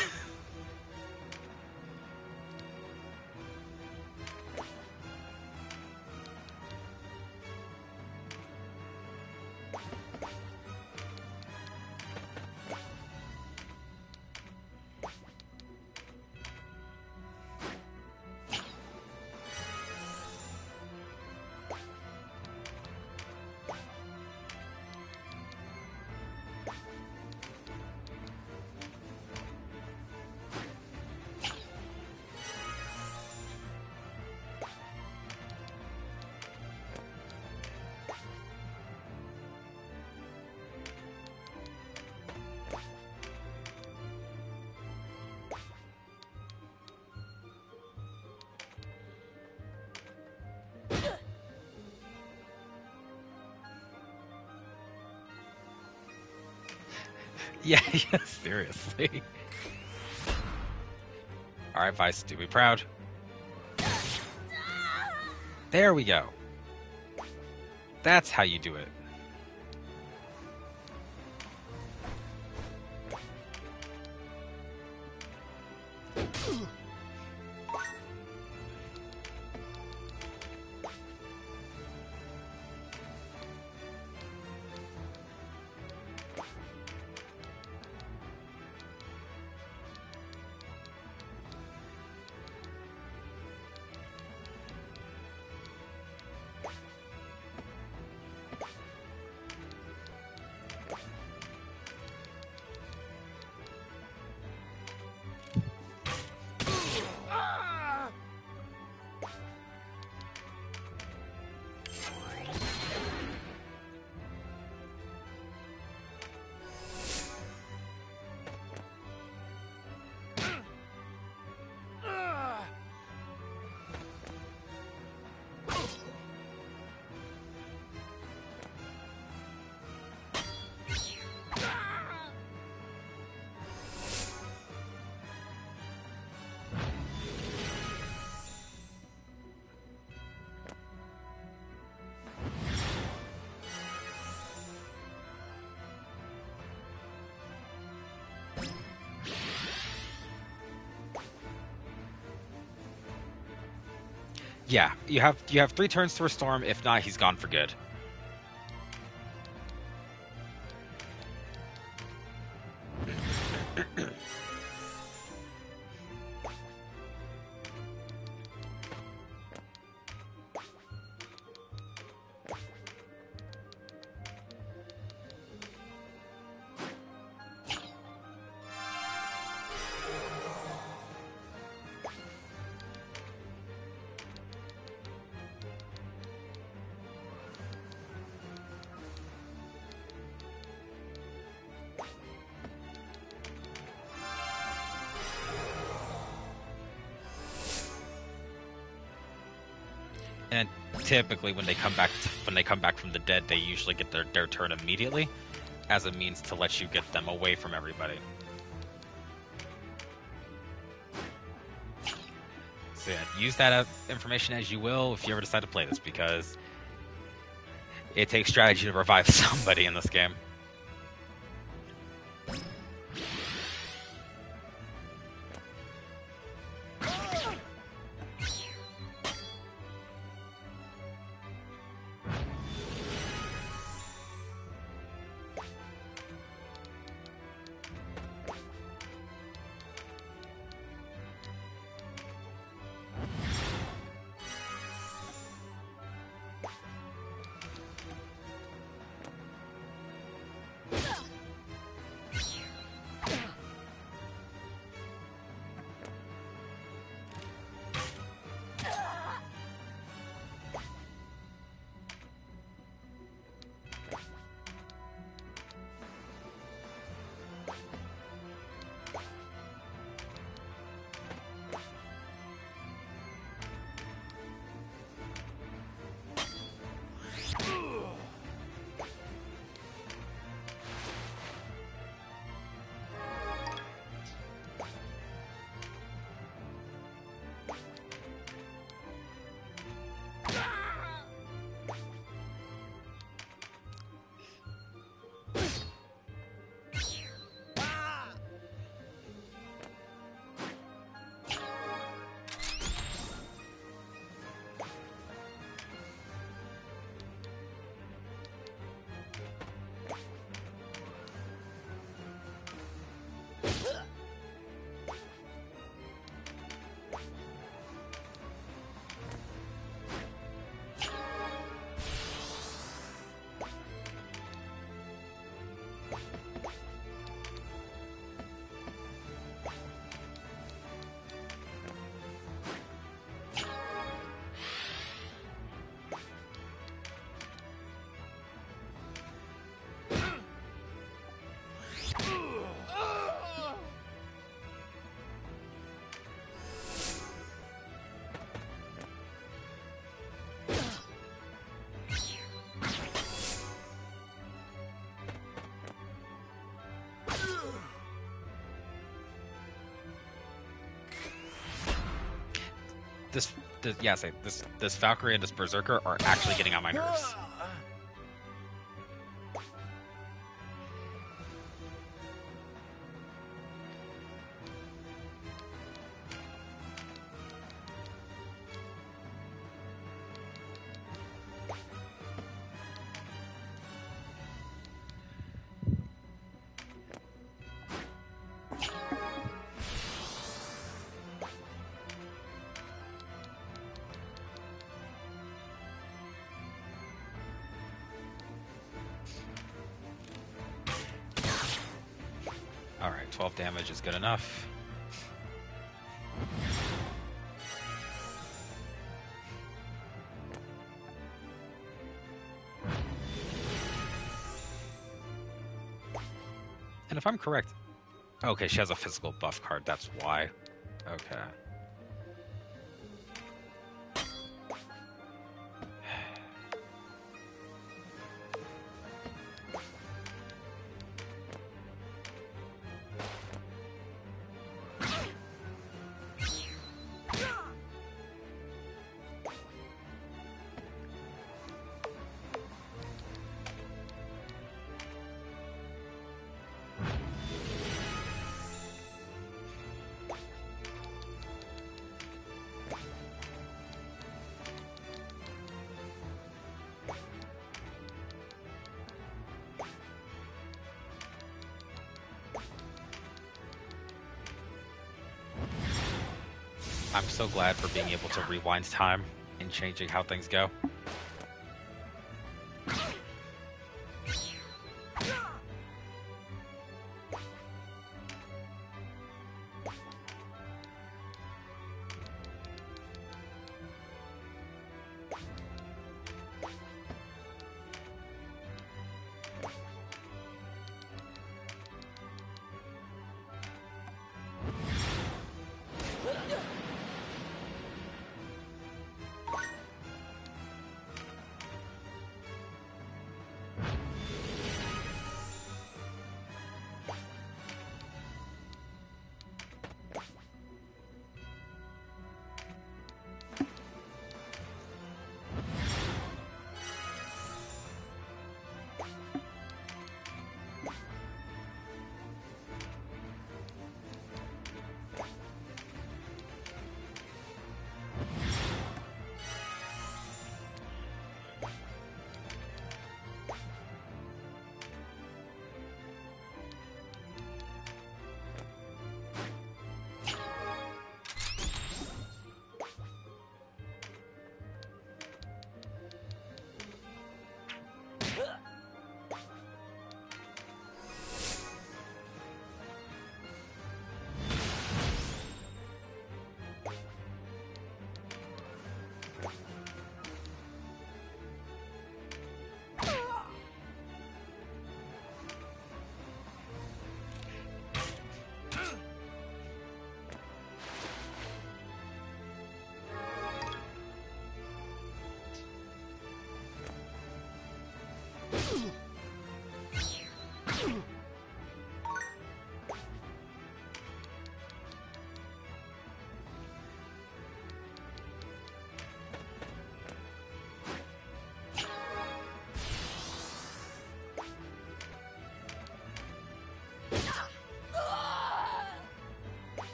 S1: Yeah, seriously. Alright, Vice, do be proud. There we go. That's how you do it. Yeah, you have 3 turns to restore him. If not, he's gone for good. And typically, when they come back from the dead, they usually get their turn immediately, as a means to let you get them away from everybody. So yeah, use that information as you will if you ever decide to play this, because it takes strategy to revive somebody in this game. This Valkyrie and this Berserker are actually getting on my nerves. Alright, 12 damage is good enough. And if I'm correct... Okay, she has a physical buff card, that's why. Okay. I'm so glad for being able to rewind time and changing how things go.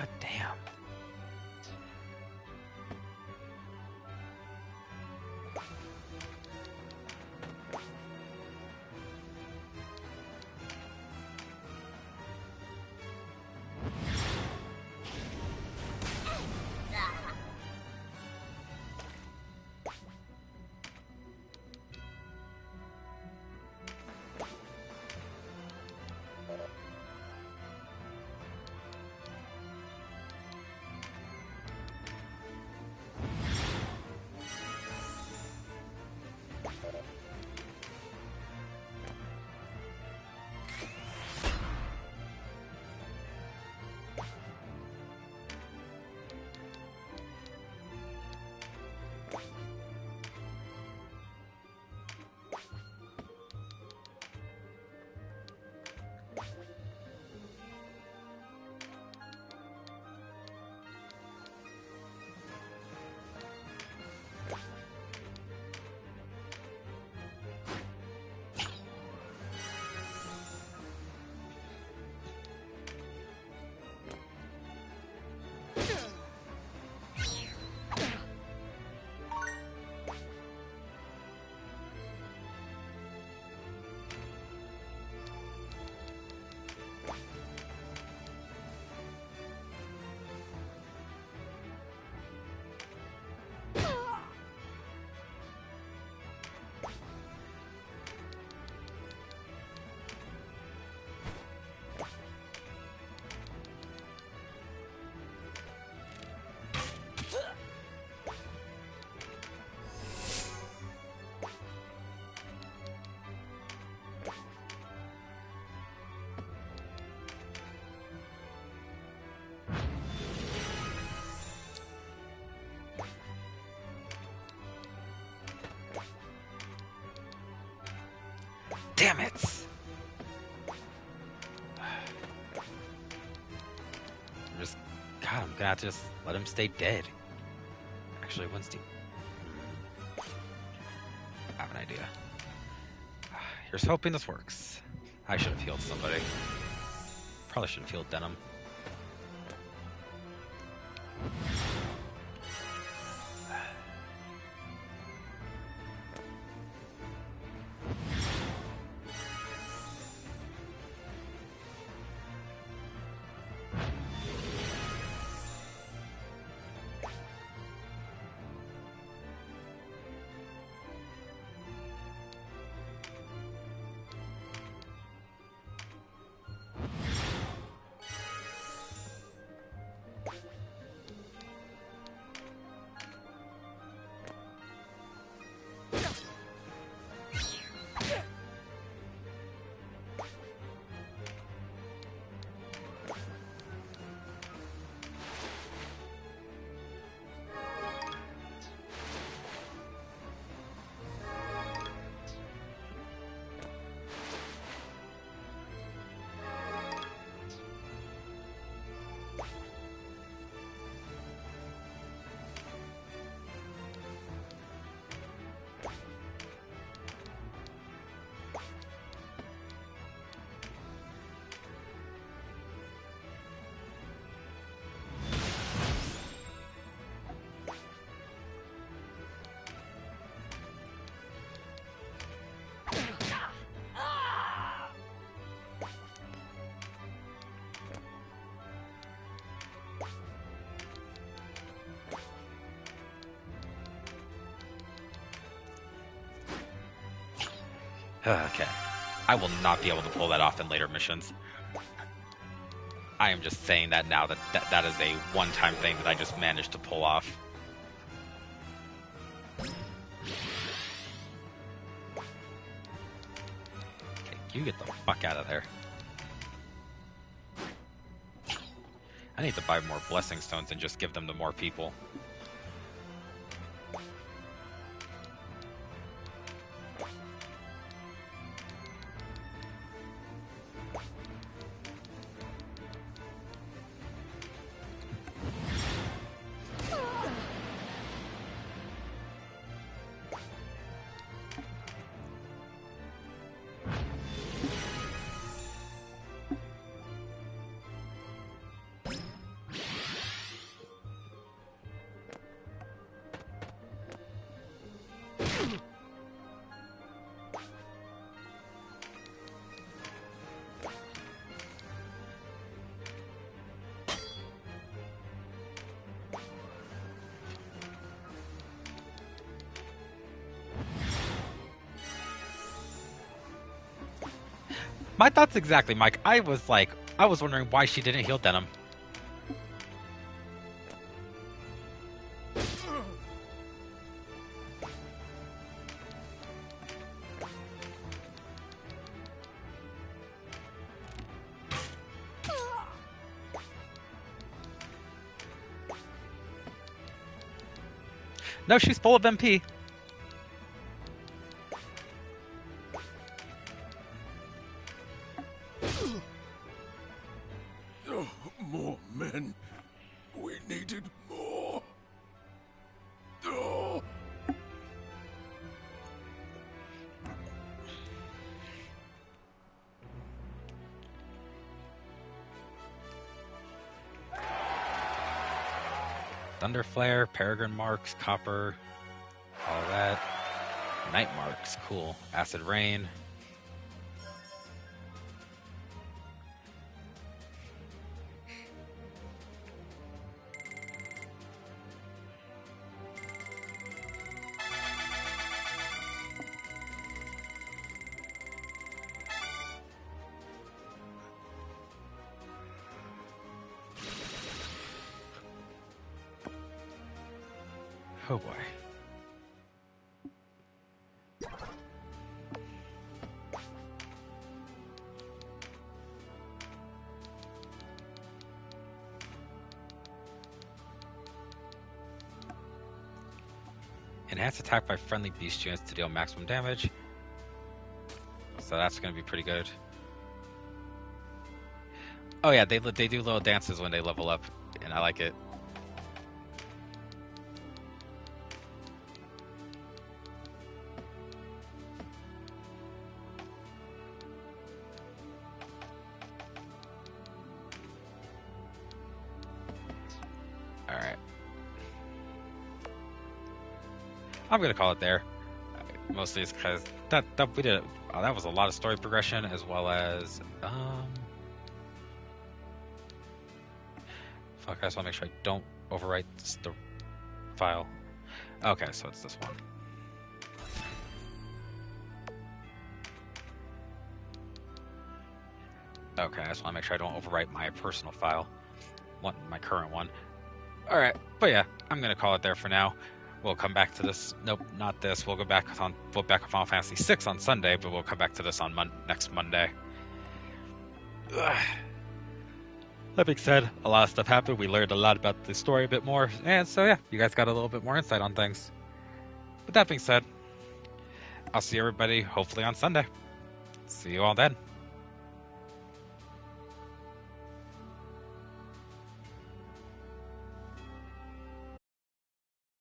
S1: God damn. Damn it! God, I'm gonna have to just let him stay dead. Actually, Winston. I have an idea. Here's hoping this works. I should have healed somebody. Probably should have healed Denam. Okay. I will not be able to pull that off in later missions. I am just saying that now, that is a one-time thing that I just managed to pull off. Okay, you get the fuck out of there. I need to buy more blessing stones and just give them to more people. My thoughts exactly, Mike. I was wondering why she didn't heal Denam. No, she's full of MP.
S15: Oh, more men. We needed more. Oh.
S1: Thunder Flare, Peregrine Marks, Copper, all that. Night Marks, cool. Acid Rain. Oh boy. Enhanced attack by friendly beast units to deal maximum damage. So that's going to be pretty good. Oh yeah, they do little dances when they level up, and I like it. Alright. I'm going to call it there. Mostly it's because that we did that was a lot of story progression, as well as fuck, I just want to make sure I don't overwrite the file. Okay, so it's this one. Okay, I just want to make sure I don't overwrite my personal file, my current one. Alright, but yeah, I'm going to call it there for now. We'll come back to this. Nope, not this. We'll go back on Final Fantasy VI on Sunday, but we'll come back to this on next Monday. Ugh. That being said, a lot of stuff happened. We learned a lot about the story a bit more, and so yeah, you guys got a little bit more insight on things. But that being said, I'll see everybody hopefully on Sunday. See you all then.